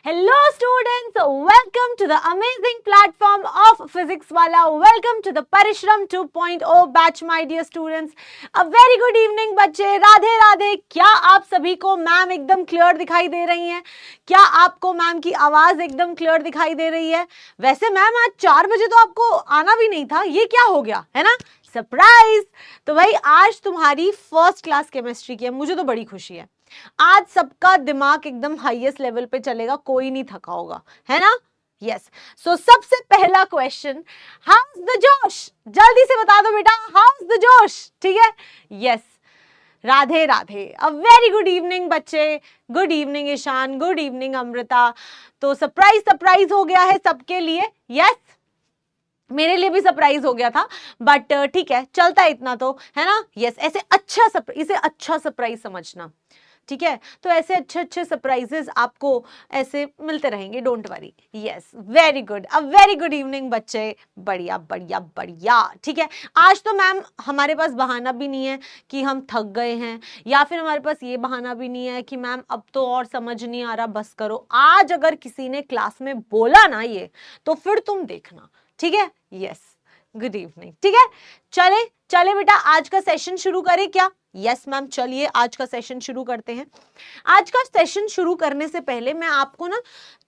Hello students, welcome to the amazing platform of Physics Wala. Welcome to the Parishram 2.0 batch my dear students. A very good evening बच्चे, राधे राधे। क्या आप सभी को ma'am एकदम clear दिखाई दे रही हैं? क्या आपको मैम की आवाज एकदम क्लियर दिखाई दे रही है? वैसे मैम आज 4 बजे तो आपको आना भी नहीं था, ये क्या हो गया है ना, सरप्राइज। तो भाई आज तुम्हारी फर्स्ट क्लास केमिस्ट्री की है, मुझे तो बड़ी खुशी है। आज सबका दिमाग एकदम हाईएस्ट लेवल पे चलेगा, कोई नहीं थका होगा, है ना? यस। सो सबसे पहला क्वेश्चन, हाउस द जोश, जल्दी से बता दो बेटा, हाउस द जोश, ठीक है? Yes, Radhe Radhe. A very good evening बच्चे, good evening Ishan, good evening Amrita. तो सरप्राइज हो गया है सबके लिए। यस, मेरे लिए भी सरप्राइज हो गया था, बट ठीक है, चलता है इतना तो, है ना? यस, ऐसे इसे अच्छा सरप्राइज समझना, ठीक है? तो ऐसे अच्छे सरप्राइजेस आपको ऐसे मिलते रहेंगे, don't worry. Yes, very good. A very good evening बच्चे, बढ़िया बढ़िया बढ़िया, ठीक है? आज तो मैम हमारे पास बहाना भी नहीं है कि हम थक गए हैं, या फिर हमारे पास ये बहाना भी नहीं है कि मैम अब तो और समझ नहीं आ रहा, बस करो। आज अगर किसी ने क्लास में बोला ना ये, तो फिर तुम देखना, ठीक है? यस, गुड इवनिंग, ठीक है? चले बेटा, आज का सेशन शुरू करें क्या? यस मैम, चलिए आज का सेशन शुरू करते हैं। आज का सेशन शुरू करने से पहले मैं आपको ना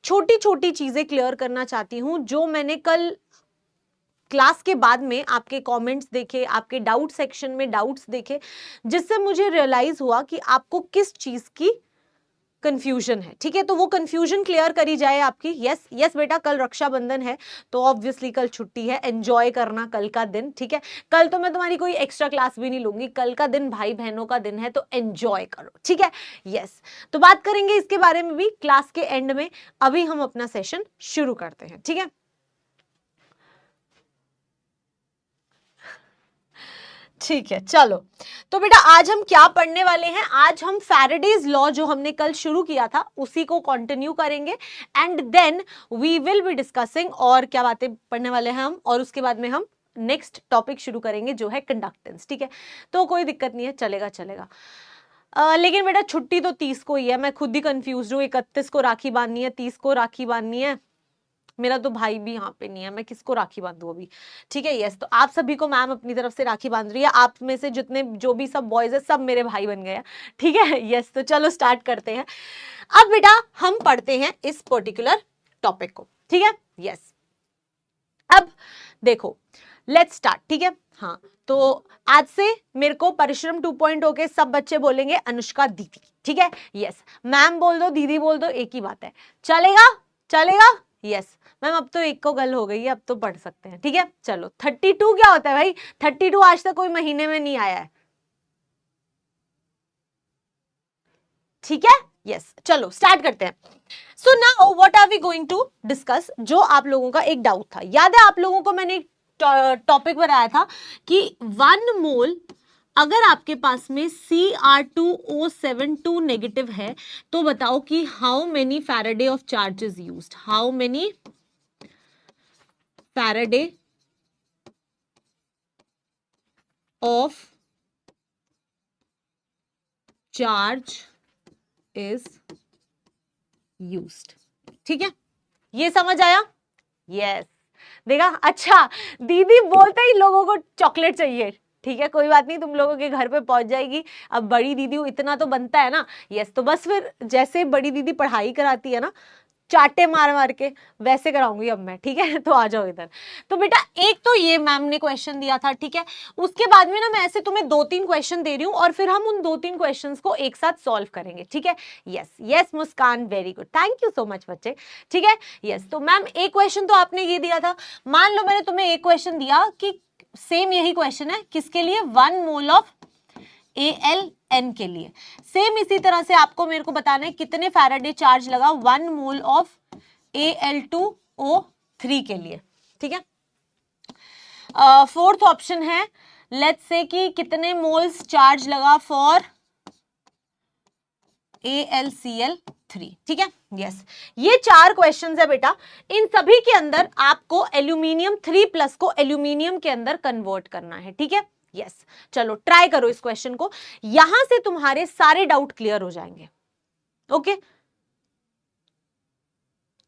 छोटी छोटी चीजें क्लियर करना चाहती हूं, जो मैंने कल क्लास के बाद में आपके कमेंट्स देखे, आपके डाउट सेक्शन में डाउट्स देखे, जिससे मुझे रियलाइज हुआ कि आपको किस चीज की कंफ्यूजन है, ठीक है? तो वो कंफ्यूजन क्लियर करी जाए आपकी। यस बेटा, कल रक्षाबंधन है तो ऑब्वियसली कल छुट्टी है, एंजॉय करना कल का दिन, ठीक है? कल तो मैं तुम्हारी कोई एक्स्ट्रा क्लास भी नहीं लूंगी, कल का दिन भाई बहनों का दिन है, तो एंजॉय करो, ठीक है? यस, तो बात करेंगे इसके बारे में भी क्लास के एंड में। अभी हम अपना सेशन शुरू करते हैं, ठीक है? ठीक है, चलो। तो बेटा आज हम क्या पढ़ने वाले हैं? आज हम फैराडेज लॉ जो हमने कल शुरू किया था उसी को कंटिन्यू करेंगे, and then we will be discussing और क्या बातें पढ़ने वाले हैं हम, और उसके बाद में हम नेक्स्ट टॉपिक शुरू करेंगे जो है कंडक्टेंस, ठीक है? तो कोई दिक्कत नहीं है, चलेगा। लेकिन बेटा छुट्टी तो 30 को ही है, मैं खुद ही कंफ्यूज हूँ। 31 को राखी बांधनी है, 30 को राखी बांधनी है, मेरा तो भाई भी यहाँ पे नहीं है, मैं किसको राखी बांधू अभी, ठीक है? यस, तो आप सभी को मैम अपनी तरफ से राखी बांध रही है। आप में से जितने जो भी सब बॉयज है, सब मेरे भाई बन गए हैं, ठीक है? यस, तो चलो स्टार्ट करते हैं। अब बेटा हम पढ़ते हैं इस पर्टिकुलर टॉपिक को, ठीक है? यस, अब देखो, लेट्स स्टार्ट, ठीक है? हाँ, तो आज से मेरे को परिश्रम 2.0 के सब बच्चे बोलेंगे अनुष्का दीदी, ठीक है? यस, मैम बोल दो, दीदी बोल दो, एक ही बात है, चलेगा? यस मैम, अब तो एक को गल हो गई है, अब तो पढ़ सकते हैं, ठीक है? चलो, 32 क्या होता है भाई? 32 आज तक कोई महीने में नहीं आया है, ठीक है? यस, चलो स्टार्ट करते हैं। So now what are we going to discuss? जो आप लोगों का एक डाउट था, याद है आप लोगों को मैंने टॉपिक बनाया था कि 1 मोल अगर आपके पास में Cr2O72 नेगेटिव है, तो बताओ कि how many Faraday of charge is used? How many Faraday of charge is used, ठीक है? ये समझ आया? यस, देखा? अच्छा, दीदी बोलते ही लोगों को चॉकलेट चाहिए, ठीक है? कोई बात नहीं, तुम लोगों के घर पे पहुंच जाएगी। अब बड़ी दीदी इतना तो बनता है ना। यस, तो बस फिर जैसे बड़ी दीदी पढ़ाई कराती है ना, चाटे मार के, वैसे कराऊंगी अब मैं, ठीक है? तो आ जाओ इधर। तो बेटा एक तो ये मैम ने क्वेश्चन दिया था, ठीक है? उसके बाद में ना मैं ऐसे तुम्हें 2-3 क्वेश्चन दे रही हूँ, और फिर हम उन 2-3 क्वेश्चंस को एक साथ सॉल्व करेंगे, ठीक है? Yes Muskan, very good, thank you so much बच्चे, ठीक है? यस, तो मैम एक क्वेश्चन तो आपने ये दिया था, मान लो मैंने तुम्हें एक क्वेश्चन दिया कि सेम यही क्वेश्चन है, किसके लिए? 1 मोल ऑफ AlN के लिए। सेम इसी तरह से आपको मेरे को बताना है कितने फैराडे चार्ज लगा 1 मोल ऑफ Al2O3 के लिए, ठीक है? फोर्थ ऑप्शन है, लेट्स से कि कितने मोल्स चार्ज लगा फॉर AlCl3, ठीक है? यस, ये 4 क्वेश्चंस है बेटा। इन सभी के अंदर आपको एल्यूमिनियम 3+ को एल्यूमिनियम के अंदर कन्वर्ट करना है, ठीक है? यस, चलो ट्राई करो इस क्वेश्चन को, यहां से तुम्हारे सारे डाउट क्लियर हो जाएंगे, ओके?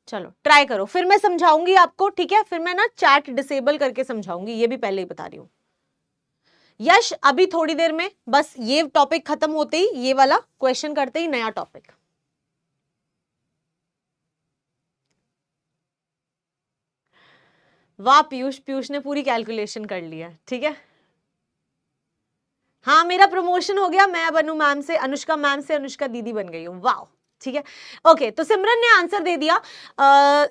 चलो ट्राई करो, फिर मैं समझाऊंगी आपको, ठीक है? फिर मैं ना चैट डिसेबल करके समझाऊंगी, ये भी पहले ही बता रही हूं। यश अभी थोड़ी देर में, बस ये टॉपिक खत्म होते ही, ये वाला क्वेश्चन करते ही नया टॉपिक। वाह पीयूष, पीयूष ने पूरी कैलकुलेशन कर लिया, ठीक है? हाँ मेरा प्रमोशन हो गया, मैं अब अनु मैम से, अनुष्का मैम से अनुष्का दीदी बन गई हूँ। वाह, ठीक है। ओके, तो सिमरन ने आंसर दे दिया,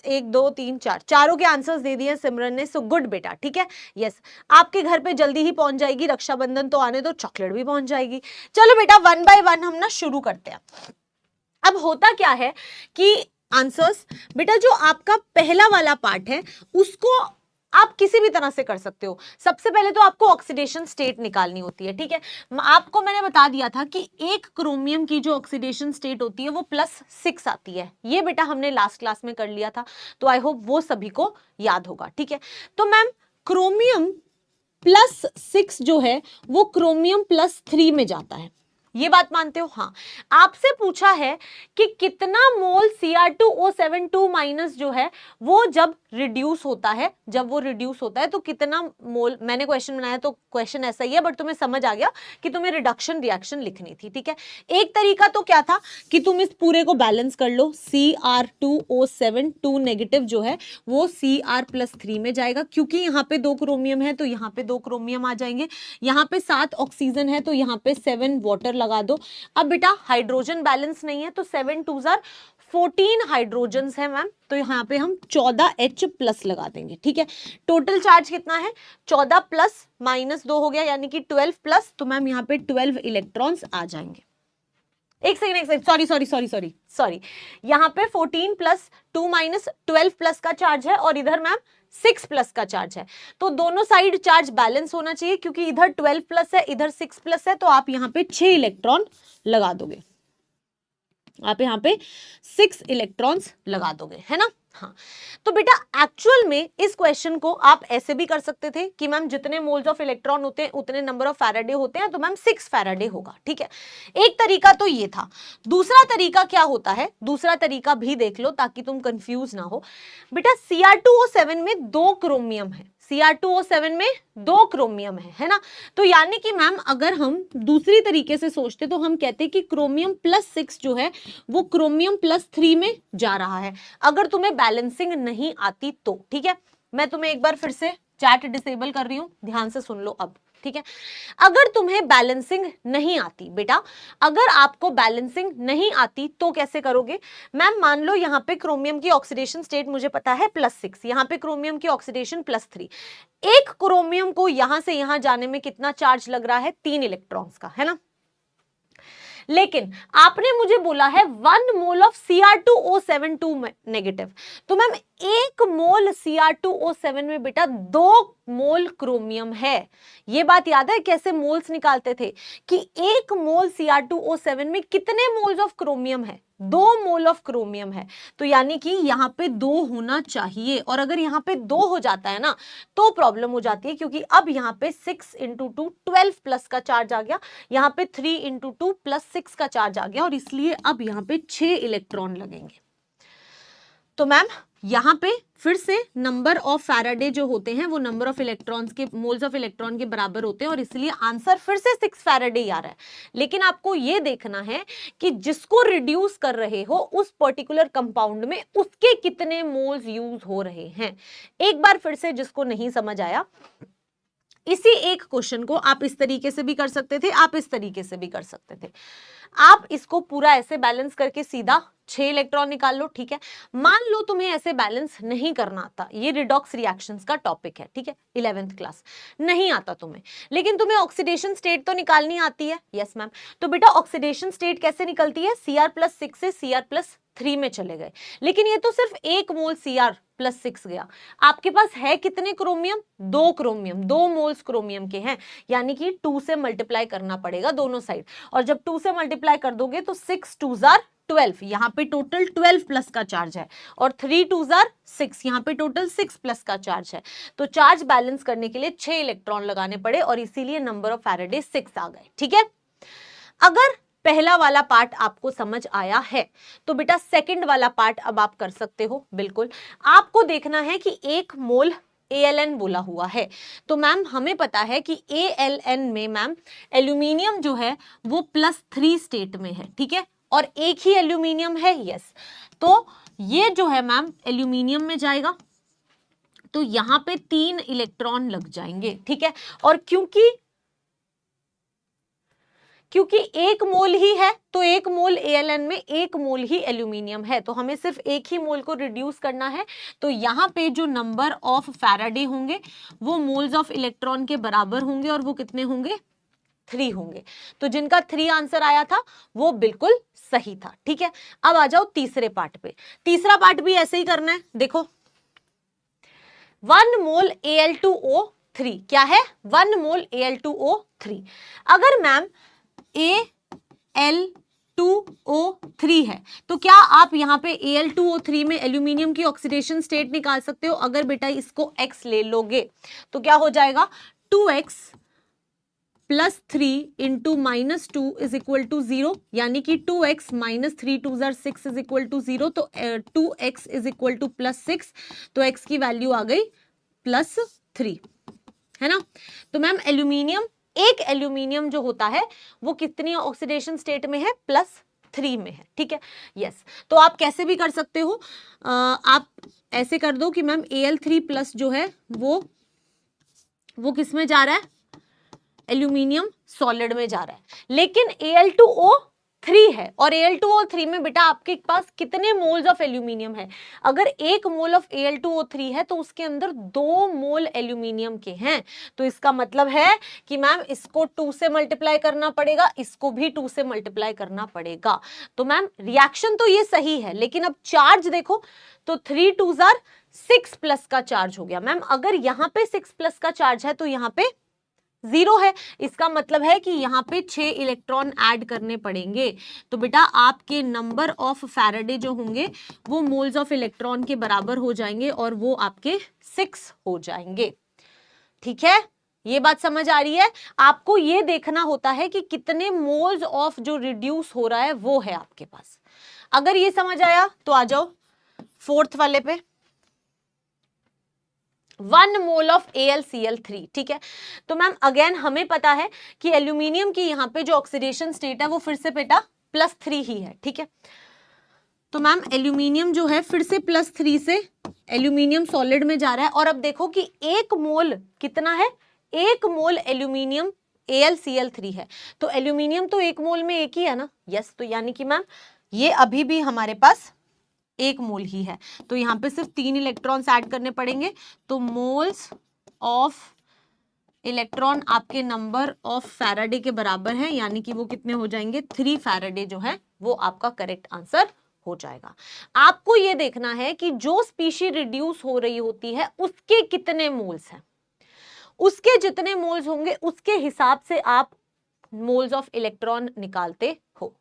1 2 3 4, चारों के आंसर्स दे दिए सिमरन ने। सो गुड बेटा, ठीक है। यस, आपके घर पे जल्दी ही पहुंच जाएगी, रक्षाबंधन तो आने दो, चॉकलेट भी पहुंच जाएगी। चलो बेटा, 1 बाय 1 हम ना शुरू करते हैं। अब होता क्या है कि आंसर्स बेटा, जो आपका पहला वाला पार्ट है उसको आप किसी भी तरह से कर सकते हो। सबसे पहले तो आपको ऑक्सीडेशन स्टेट निकालनी होती है, ठीक है? आपको मैंने बता दिया था कि एक क्रोमियम की जो ऑक्सीडेशन स्टेट होती है वो +6 आती है। ये बेटा हमने लास्ट क्लास में कर लिया था, तो आई होप वो सभी को याद होगा, ठीक है? तो मैम क्रोमियम +6 जो है वो क्रोमियम +3 में जाता है, ये बात मानते हो? हाँ। आपसे पूछा है कि कितना मोल Cr2O7 माइनस जो है वो जब रिड्यूस होता है, जब वो रिड्यूस होता है तो कितना मोल, मैंने क्वेश्चन बनाया तो क्वेश्चन ऐसा ही है, बट तुम्हें समझ आ गया कि तुम्हें रिडक्शन रिएक्शन लिखनी थी, ठीक है? एक तरीका तो क्या था कि तुम इस पूरे को बैलेंस कर लो, Cr2O7 2 नेगेटिव जो है वो Cr+3 में जाएगा, क्योंकि यहाँ पे 2 क्रोमियम है तो यहाँ पे 2 क्रोमियम आ जाएंगे, यहाँ पे 7 ऑक्सीजन है तो यहाँ पे 7 वाटर लगा दो। अब बेटा हाइड्रोजन बैलेंस नहीं है तो 7 2 14 हाइड्रोजन है मैम, तो यहाँ पे हम 14H+ लगा देंगे, ठीक है? टोटल चार्ज कितना है? 14 प्लस -2 हो गया, यानी कि 12 प्लस, तो मैम यहाँ पे 12 इलेक्ट्रॉन्स आ जाएंगे। एक सेकंड, सॉरी, यहाँ पे 14 + 2 - 12 प्लस का चार्ज है और इधर मैम 6 प्लस का चार्ज है, तो दोनों साइड चार्ज बैलेंस होना चाहिए, क्योंकि इधर 12 प्लस है, इधर 6 प्लस है, तो आप यहाँ पे 6 इलेक्ट्रॉन लगा दोगे, आप यहाँ पे 6 इलेक्ट्रॉन्स लगा दोगे, है ना? हाँ, तो बेटा एक्चुअल में इस क्वेश्चन को आप ऐसे भी कर सकते थे कि मैम जितने मोल्स ऑफ इलेक्ट्रॉन होते हैं उतने नंबर ऑफ फैराडे होते हैं, तो मैम 6 फैराडे होगा, ठीक है? एक तरीका तो ये था। दूसरा तरीका क्या होता है, दूसरा तरीका भी देख लो ताकि तुम कंफ्यूज ना हो। बेटा Cr2O7 में 2 क्रोमियम है, Cr2O7 में 2 क्रोमियम है ना? तो यानी कि मैम अगर हम दूसरी तरीके से सोचते तो हम कहते कि क्रोमियम +6 जो है वो क्रोमियम +3 में जा रहा है, अगर तुम्हें बैलेंसिंग नहीं आती तो, ठीक है? मैं तुम्हें एक बार फिर से चैट डिसेबल कर रही हूं, ध्यान से सुन लो अब, ठीक है? अगर तुम्हें बैलेंसिंग नहीं आती बेटा, अगर आपको बैलेंसिंग नहीं आती तो कैसे करोगे? मैम मान लो यहाँ पे क्रोमियम की ऑक्सीडेशन स्टेट मुझे पता है +6, यहाँ पे क्रोमियम की ऑक्सीडेशन +3, एक क्रोमियम को यहां से यहां जाने में कितना चार्ज लग रहा है? 3 इलेक्ट्रॉन्स का, है ना? लेकिन आपने मुझे बोला है 1 मोल ऑफ Cr2O7 2 नेगेटिव, तो मैम 1 मोल Cr2O7 में बेटा 2 मोल क्रोमियम है। ये बात याद है कैसे मोल्स निकालते थे कि 1 मोल Cr2O7 में कितने मोल्स ऑफ क्रोमियम है? 2 मोल ऑफ क्रोमियम है, तो यानी कि यहाँ पे 2 होना चाहिए, और अगर यहाँ पे 2 हो जाता है ना तो प्रॉब्लम हो जाती है, क्योंकि अब यहाँ पे 6 × 2 12 प्लस का चार्ज आ गया, यहाँ पे 3 × 2 + 6 का चार्ज आ गया, और इसलिए अब यहाँ पे 6 इलेक्ट्रॉन लगेंगे। तो मैम यहाँ पे फिर से नंबर ऑफ फैराडे जो होते हैं वो नंबर ऑफ इलेक्ट्रॉन्स के, मोल्स ऑफ इलेक्ट्रॉन के बराबर होते हैं, और इसलिए आंसर फिर से 6 फैराडे ही आ रहा है। लेकिन आपको ये देखना है कि जिसको रिड्यूस कर रहे हो उस पर्टिकुलर कंपाउंड में उसके कितने मोल्स यूज हो रहे हैं। एक बार फिर से जिसको नहीं समझ आया, इसी एक क्वेश्चन को आप इस तरीके से भी कर सकते थे, आप इस तरीके से भी कर सकते थे। आप इसको पूरा ऐसे बैलेंस करके सीधा 6 इलेक्ट्रॉन निकाल लो, ठीक है? मान लो तुम्हें ऐसे बैलेंस नहीं करना आता, ये रिडॉक्स रिएक्शंस का टॉपिक है, ठीक है? 11th क्लास नहीं आता तुम्हें, लेकिन तुम्हें ऑक्सीडेशन स्टेट तो निकालनी आती है। यस मैम, तो बेटा ऑक्सीडेशन स्टेट कैसे निकलती है? Cr+6 से Cr+3 में चले गए, लेकिन ये तो सिर्फ 1 मोल Cr+6 गया। आपके पास है कितने क्रोमियम? 2 क्रोमियम, 2 मोल्स क्रोमियम के हैं, यानी कि 2 से मल्टीप्लाई करना पड़ेगा दोनों साइड, और जब 2 से मल्टीप्लाई कर दोगे तो 6 2 12, यहाँ पे टोटल 12 प्लस का चार्ज है, और 3 2 6, यहाँ पे टोटल 6 प्लस का चार्ज है। तो चार्ज बैलेंस करने के लिए 6 इलेक्ट्रॉन लगाने पड़े, और इसीलिए नंबर ऑफ फैराडे 6 आ गए, ठीक है? अगर पहला वाला पार्ट आपको समझ आया है, तो बेटा सेकंड वाला पार्ट अब आप कर सकते हो। बिल्कुल आपको देखना है कि 1 मोल ALN बोला हुआ है, तो मैम हमें पता है कि ALN में मैम एल्यूमिनियम जो है वो +3 स्टेट में है, ठीक है, और एक ही एल्यूमिनियम है, यस। तो ये जो है मैम एल्यूमिनियम में जाएगा, तो यहां पे 3 इलेक्ट्रॉन लग जाएंगे, ठीक है, और क्योंकि 1 मोल ही है, तो 1 मोल ALN में 1 मोल ही एल्यूमिनियम है, तो हमें सिर्फ 1 ही मोल को रिड्यूस करना है। तो यहाँ पे जो नंबर ऑफ फैराडे होंगे वो मोल्स ऑफ इलेक्ट्रॉन के बराबर होंगे, और वो कितने होंगे? 3 होंगे। तो जिनका 3 आंसर आया था वो बिल्कुल सही था, ठीक है। अब आ जाओ तीसरे पार्ट पे। तीसरा पार्ट भी ऐसे ही करना है, देखो 1 मोल Al2O3 क्या है? 1 मोल Al2O3। अगर मैम Al2O3 है तो क्या आप यहाँ पे Al2O3 में एल्यूमिनियम की ऑक्सीडेशन स्टेट निकाल सकते हो? अगर बेटा इसको x ले लोगे तो क्या हो जाएगा? 2x + 3 into -2 is equal to 0, यानी कि 2x - 3 2 6 इज इक्वल टू 0, तो 2x इज इक्वल टू +6, तो x की वैल्यू आ गई +3, है ना। तो मैम एल्यूमिनियम, एक एल्यूमिनियम जो होता है वो कितनी ऑक्सीडेशन स्टेट में है? +3 में है, ठीक है, यस। तो आप कैसे भी कर सकते हो, आप ऐसे कर दो कि मैम Al3+ जो है वो किस में जा रहा है? एल्यूमिनियम सॉलिड में जा रहा है, लेकिन Al2O3 है, और Al2O3 में बेटा आपके पास कितने मोल्स ऑफ एल्यूमिनियम है? अगर 1 मोल ऑफ Al2O3 है तो उसके अंदर 2 मोल एल्यूमिनियम के हैं, तो इसका मतलब है कि मैम इसको 2 से मल्टीप्लाई करना पड़ेगा, इसको भी 2 से मल्टीप्लाई करना पड़ेगा। तो मैम रिएक्शन तो ये सही है, लेकिन अब चार्ज देखो, तो 3 2 6+ का चार्ज हो गया। मैम अगर यहाँ पे 6+ का चार्ज है तो यहाँ पे 0 है, इसका मतलब है कि यहाँ पे 6 इलेक्ट्रॉन ऐड करने पड़ेंगे। तो बेटा आपके नंबर ऑफ फैराडे जो होंगे वो मोल्स ऑफ इलेक्ट्रॉन के बराबर हो जाएंगे, और वो आपके 6 हो जाएंगे, ठीक है। ये बात समझ आ रही है? आपको ये देखना होता है कि कितने मोल्स ऑफ जो रिड्यूस हो रहा है वो है आपके पास। अगर ये समझ आया तो आ जाओ 4th वाले पे। 1 मोल ऑफ AlCl3, ठीक है। तो मैम अगेन हमें पता है कि एल्यूमिनियम की यहाँ पे जो ऑक्सीडेशन स्टेट है वो फिर से बेटा +3 ही है, ठीक है। तो मैम एल्यूमिनियम जो है फिर से +3 से एल्यूमिनियम सॉलिड में जा रहा है, और अब देखो कि 1 मोल कितना है? 1 मोल एल्यूमिनियम AlCl3 है, तो एल्यूमिनियम तो 1 मोल में एक ही है ना, यस। तो यानी कि मैम ये अभी भी हमारे पास 1 मोल ही है, तो यहाँ पे सिर्फ 3 इलेक्ट्रॉन्स ऐड करने पड़ेंगे, तो मोल्स ऑफ इलेक्ट्रॉन आपके नंबर ऑफ फैराडे के बराबर है, यानी कि वो कितने हो जाएंगे? 3 फैराडे जो है वो आपका करेक्ट आंसर हो जाएगा। आपको ये देखना है कि जो स्पीशी रिड्यूस हो रही होती है उसके कितने मोल्स हैं, उसके जितने मोल्स होंगे उसके हिसाब से आप मोल्स ऑफ इलेक्ट्रॉन निकालते हो,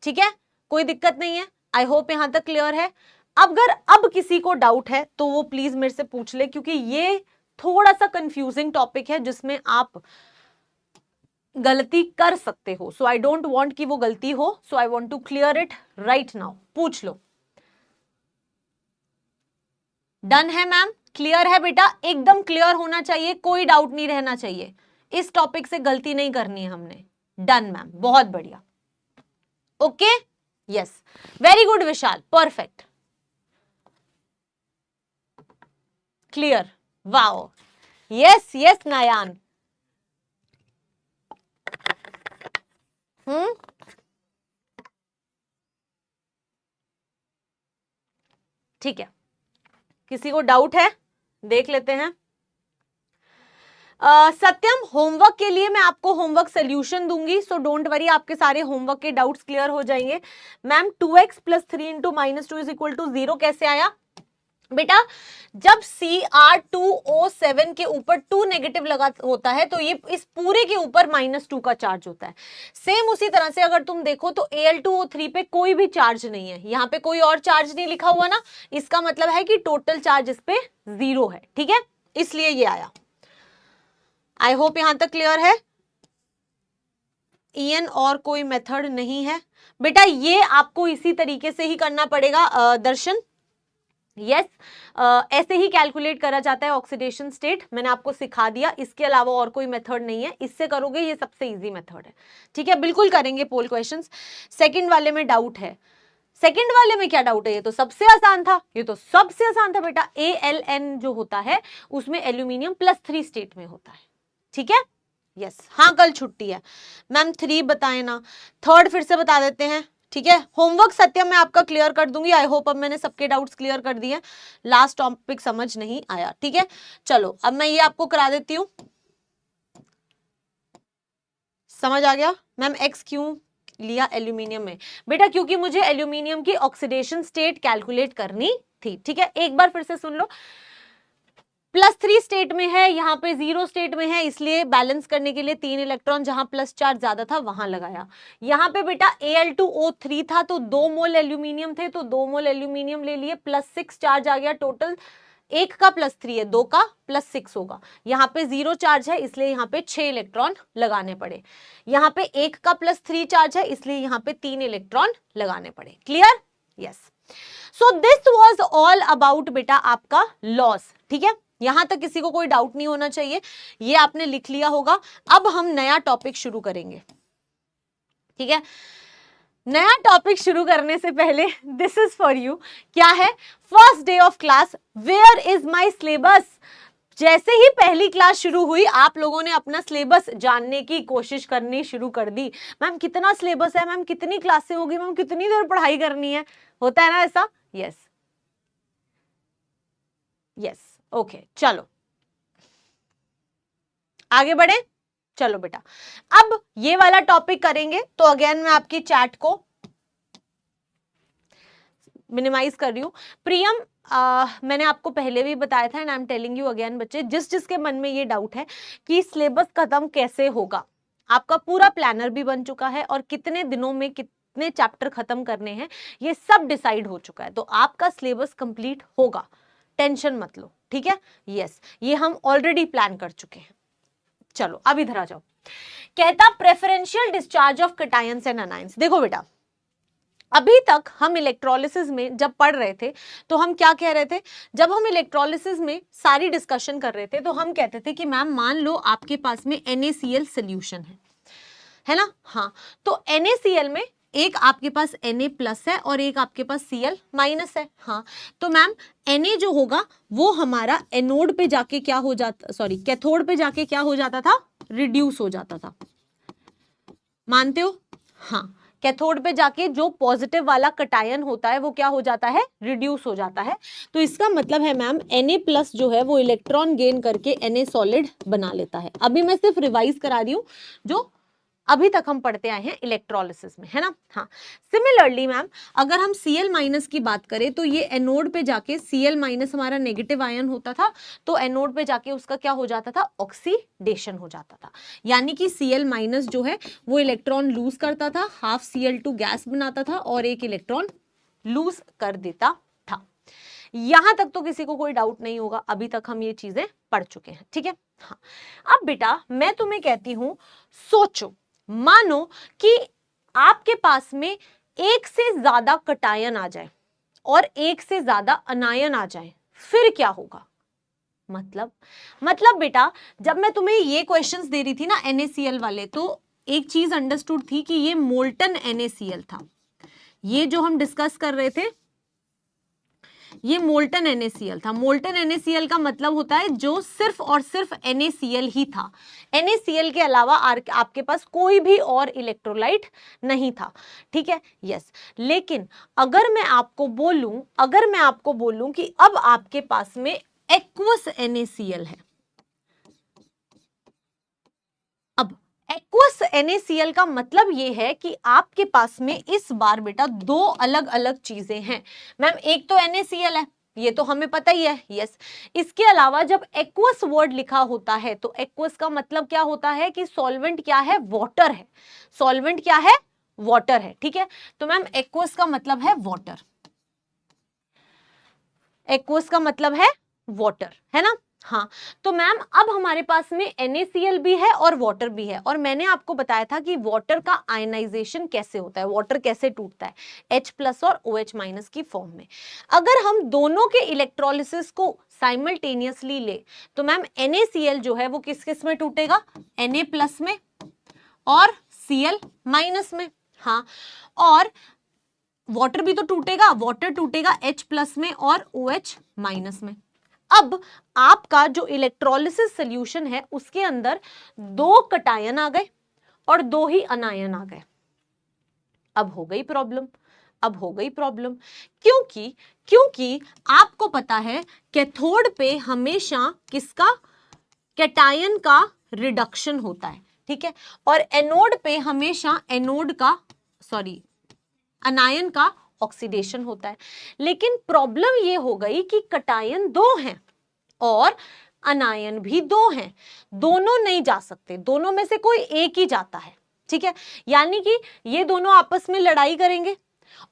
ठीक है, कोई दिक्कत नहीं है। आई होप यहां तक क्लियर है। अगर अब किसी को डाउट है तो वो प्लीज मेरे से पूछ ले, क्योंकि ये थोड़ा सा कंफ्यूजिंग टॉपिक है जिसमें आप गलती कर सकते हो। सो आई डोंट वांट कि वो गलती हो, so I want to clear it right now. पूछ लो। डन है मैम? क्लियर है बेटा? एकदम क्लियर होना चाहिए, कोई डाउट नहीं रहना चाहिए, इस टॉपिक से गलती नहीं करनी है हमने। डन मैम, बहुत बढ़िया, okay, yes, very good Vishal, perfect, clear, wow, yes yes Nayan, ठीक है। किसी को डाउट है? देख लेते हैं। सत्यम, होमवर्क के लिए मैं आपको होमवर्क सोल्यूशन दूंगी, सो डोंट वरी, आपके सारे होमवर्क के डाउट्स क्लियर हो जाएंगे। Ma'am 2x + 3 into -2 is equal to 0 कैसे आया? बेटा जब Cr2O7 के ऊपर 2 नेगेटिव लगा होता है तो ये इस पूरे के ऊपर -2 का चार्ज होता है। सेम उसी तरह से अगर तुम देखो तो Al2O3 पे कोई भी चार्ज नहीं है, यहाँ पे कोई और चार्ज नहीं लिखा हुआ ना, इसका मतलब है कि टोटल चार्ज इस पे 0 है, ठीक है, इसलिए ये आया। आई होप यहां तक क्लियर है। EN और कोई मेथड नहीं है बेटा, ये आपको इसी तरीके से ही करना पड़ेगा दर्शन। यस ऐसे ही कैलकुलेट करा जाता है ऑक्सीडेशन स्टेट, मैंने आपको सिखा दिया, इसके अलावा और कोई मेथड नहीं है, इससे करोगे ये सबसे इजी मेथड है। ठीक है, बिल्कुल करेंगे पोल क्वेश्चंस। सेकंड वाले में डाउट है, सेकंड वाले में क्या डाउट है, ये तो सबसे आसान था, ये तो सबसे आसान था बेटा। ALN जो होता है उसमें एल्यूमिनियम +3 स्टेट में होता है। ठीक है, यस हाँ कल छुट्टी है मैम। 3 बताए ना, थर्ड फिर से बता देते हैं। ठीक है, होमवर्क सत्यम मैं आपका क्लियर कर दूंगी। आई होप अब मैंने सबके डाउट्स क्लियर कर दिए, लास्ट टॉपिक समझ नहीं आया। ठीक है, चलो अब मैं ये आपको करा देती हूँ। समझ आ गया मैम X क्यों लिया एल्यूमिनियम में बेटा, क्योंकि मुझे एल्यूमिनियम की ऑक्सीडेशन स्टेट कैलकुलेट करनी थी। ठीक है, एक बार फिर से सुन लो, +3 स्टेट में है, यहाँ पे 0 स्टेट में है, इसलिए बैलेंस करने के लिए 3 इलेक्ट्रॉन, जहां प्लस चार्ज ज्यादा था वहां लगाया। यहाँ पे बेटा Al2O3 था तो 2 मोल एल्यूमिनियम थे, तो 2 मोल एल्यूमिनियम ले लिए, +6 चार्ज आ गया। टोटल 1 का +3 है, 2 का +6 होगा। यहाँ पे 0 चार्ज है, इसलिए यहाँ पे 6 इलेक्ट्रॉन लगाने पड़े। यहाँ पे 1 का +3 चार्ज है, इसलिए यहाँ पे 3 इलेक्ट्रॉन लगाने पड़े। Clear? Yes. So this was all about बेटा आपका लॉस। ठीक है, यहां तक किसी को कोई डाउट नहीं होना चाहिए, ये आपने लिख लिया होगा। अब हम नया टॉपिक शुरू करेंगे। ठीक है, नया टॉपिक शुरू करने से पहले दिस इज फॉर यू। क्या है? First day of class, where is my syllabus. जैसे ही पहली क्लास शुरू हुई आप लोगों ने अपना सिलेबस जानने की कोशिश करनी शुरू कर दी। मैम कितना सिलेबस है, मैम कितनी क्लासें होगी, मैम कितनी देर पढ़ाई करनी है, होता है ना ऐसा? यस यस ओके, चलो आगे बढ़े। चलो बेटा, अब ये वाला टॉपिक करेंगे, तो अगेन मैं आपकी चैट को मिनिमाइज कर रही हूं। प्रियम मैंने आपको पहले भी बताया था and I am telling you again बच्चे, जिसके मन में ये डाउट है कि सिलेबस खत्म कैसे होगा, आपका पूरा प्लानर भी बन चुका है और कितने दिनों में कितने चैप्टर खत्म करने हैं ये सब डिसाइड हो चुका है, तो आपका सिलेबस कंप्लीट होगा, टेंशन मत लो। ठीक है, यस ये हम ऑलरेडी प्लान कर चुके हैं। चलो अब इधर आ जाओ। कहता preferential discharge of cations and anions. देखो बेटा, अभी तक हम इलेक्ट्रोलिसिस में जब पढ़ रहे थे तो हम क्या कह रहे थे, जब हम इलेक्ट्रोलिसिस में सारी डिस्कशन कर रहे थे तो हम कहते थे कि मैम मान लो आपके पास में NaCl सोल्यूशन है ना। हाँ, तो NaCl में एक आपके पास Na+ है और एक आपके पास Cl- है। हाँ, तो मैम Na जो होगा वो हमारा एनोड पे जाके क्या हो जाता, सॉरी कैथोड पे जाके क्या हो जाता था, रिड्यूस हो जाता था। मानते हो? हाँ, कैथोड पे जाके जो पॉजिटिव वाला कटायन होता है वो क्या हो जाता है, रिड्यूस हो जाता है। तो इसका मतलब है मैम Na+ जो है वो इलेक्ट्रॉन गेन करके Na सॉलिड बना लेता है। अभी मैं सिर्फ रिवाइज करा रही हूँ जो अभी तक हम पढ़ते आए हैं इलेक्ट्रोलिसिस में, है ना। हाँ, सिमिलरली मैम अगर हम Cl- की बात करें तो ये एनोड पे जाके Cl- हमारा नेगेटिव आयन होता था, तो एनोड पे जाके उसका क्या हो जाता था, ऑक्सीडेशन हो जाता था। यानी कि Cl- जो है वो इलेक्ट्रॉन लूज करता था, हाफ Cl2 गैस बनाता था और एक इलेक्ट्रॉन लूज कर देता था। यहां तक तो किसी को कोई डाउट नहीं होगा, अभी तक हम ये चीजें पढ़ चुके हैं। ठीक है, हाँ अब बेटा मैं तुम्हें कहती हूं, सोचो मानो कि आपके पास में एक से ज्यादा कटायन आ जाए और एक से ज्यादा अनायन आ जाए, फिर क्या होगा। मतलब बेटा जब मैं तुम्हें ये क्वेश्चंस दे रही थी ना NaCl वाले, तो एक चीज अंडरस्टूड थी कि ये मोल्टन NaCl था। ये जो हम डिस्कस कर रहे थे ये मोल्टन NaCl था। मोल्टन NaCl का मतलब होता है जो सिर्फ और सिर्फ NaCl ही था, NaCl के अलावा आपके पास कोई भी और इलेक्ट्रोलाइट नहीं था। ठीक है, यस। लेकिन अगर मैं आपको बोलूं कि अब आपके पास में एक्वस NaCl है, अब एक्वस NaCl का मतलब ये है कि आपके पास में इस बार बेटा दो अलग अलग चीजें हैं। मैम एक तो NaCl है, ये तो हमें पता ही है, यस। इसके अलावा जब एक्वस वर्ड लिखा होता है तो एक्वस का मतलब क्या होता है कि सॉल्वेंट क्या है, वाटर है। सॉल्वेंट क्या है, वाटर है। ठीक है, तो मैम एक्वस का मतलब है वाटर, एक्वस का मतलब है वाटर, है ना। हाँ, तो मैम अब हमारे पास में NaCl भी है और वाटर भी है, और मैंने आपको बताया था कि वाटर का आयनाइजेशन कैसे होता है, वाटर कैसे टूटता है, H+ और OH- की फॉर्म में। अगर हम दोनों के इलेक्ट्रोलिसिस को साइमल्टेनियसली ले तो मैम NaCl जो है वो किस किस में टूटेगा, Na+ में और Cl- में। हाँ, और वाटर भी तो टूटेगा, वाटर टूटेगा H+ में और OH- में। अब आपका जो इलेक्ट्रोलिसिस सॉल्यूशन है उसके अंदर 2 कटायन आ गए और 2 ही अनायन आ गए। अब हो गई प्रॉब्लम, अब हो गई प्रॉब्लम, क्योंकि आपको पता है कैथोड पे हमेशा किसका, कैटायन का रिडक्शन होता है, ठीक है, और एनोड पे हमेशा अनायन का ऑक्सीडेशन होता है। लेकिन प्रॉब्लम ये हो गई कि कटायन 2 हैं और अनायन भी 2 हैं, दोनों नहीं जा सकते, दोनों में से कोई एक ही जाता है, ठीक है, यानी कि ये दोनों आपस में लड़ाई करेंगे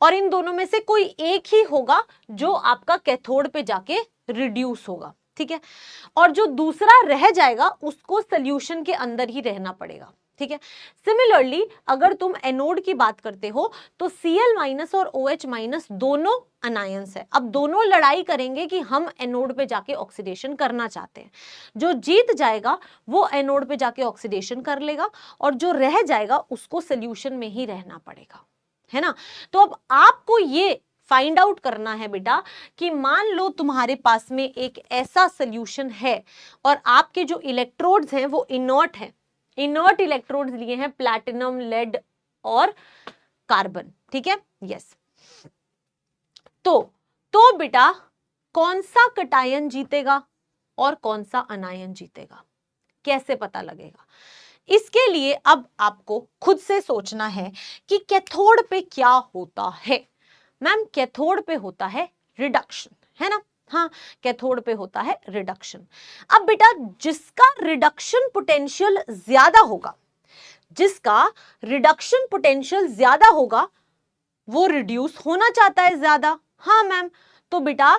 और इन दोनों में से कोई एक ही होगा जो आपका कैथोड पे जाके रिड्यूस होगा, ठीक है, और जो दूसरा रह जाएगा उसको सॉल्यूशन के अंदर ही रहना पड़ेगा, ठीक है। सिमिलरली अगर तुम एनोड की बात करते हो तो Cl- और OH- दोनों अनायंस है। अब दोनों लड़ाई करेंगे कि हम एनोड पे जाके ऑक्सीडेशन करना चाहते हैं, जो जीत जाएगा वो एनोड पे जाके ऑक्सीडेशन कर लेगा और जो रह जाएगा उसको सॉल्यूशन में ही रहना पड़ेगा, है ना। तो अब आपको ये फाइंड आउट करना है बेटा कि मान लो तुम्हारे पास में एक ऐसा सॉल्यूशन है और आपके जो इलेक्ट्रोड्स हैं वो इनर्ट हैं, इनर्ट इलेक्ट्रोड्स लिए हैं प्लैटिनम, लेड और कार्बन, ठीक है, यस। तो बेटा कौन सा कटायन जीतेगा और कौन सा अनायन जीतेगा, कैसे पता लगेगा? इसके लिए अब आपको खुद से सोचना है कि कैथोड पे क्या होता है। मैम कैथोड पे होता है रिडक्शन, है ना, हाँ, कैथोड पे होता है रिडक्शन। अब बेटा जिसका रिडक्शन पोटेंशियल ज्यादा होगा, जिसका रिडक्शन पोटेंशियल ज्यादा होगा वो रिड्यूस होना चाहता है ज्यादा। हाँ मैम, तो बेटा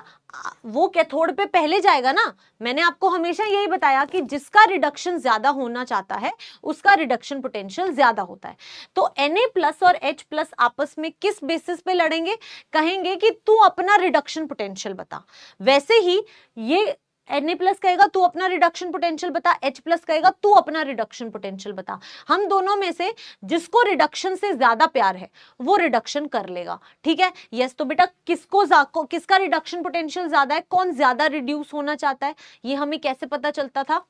वो कैथोड पे पहले जाएगा ना। मैंने आपको हमेशा यही बताया कि जिसका रिडक्शन ज्यादा होना चाहता है उसका रिडक्शन पोटेंशियल ज्यादा होता है। तो Na+ और H+ आपस में किस बेसिस पे लड़ेंगे, कहेंगे कि तू अपना रिडक्शन पोटेंशियल बता। वैसे ही ये Na+ कहेगा तू अपना रिडक्शन पोटेंशियल बता, H+ कहेगा तू अपना रिडक्शन पोटेंशियल बता। हम दोनों में से जिसको रिडक्शन से ज्यादा प्यार है वो रिडक्शन कर लेगा, ठीक है, यस। तो बेटा किसका रिडक्शन पोटेंशियल ज्यादा है, कौन ज्यादा रिड्यूस होना चाहता है, ये हमें कैसे पता चलता था,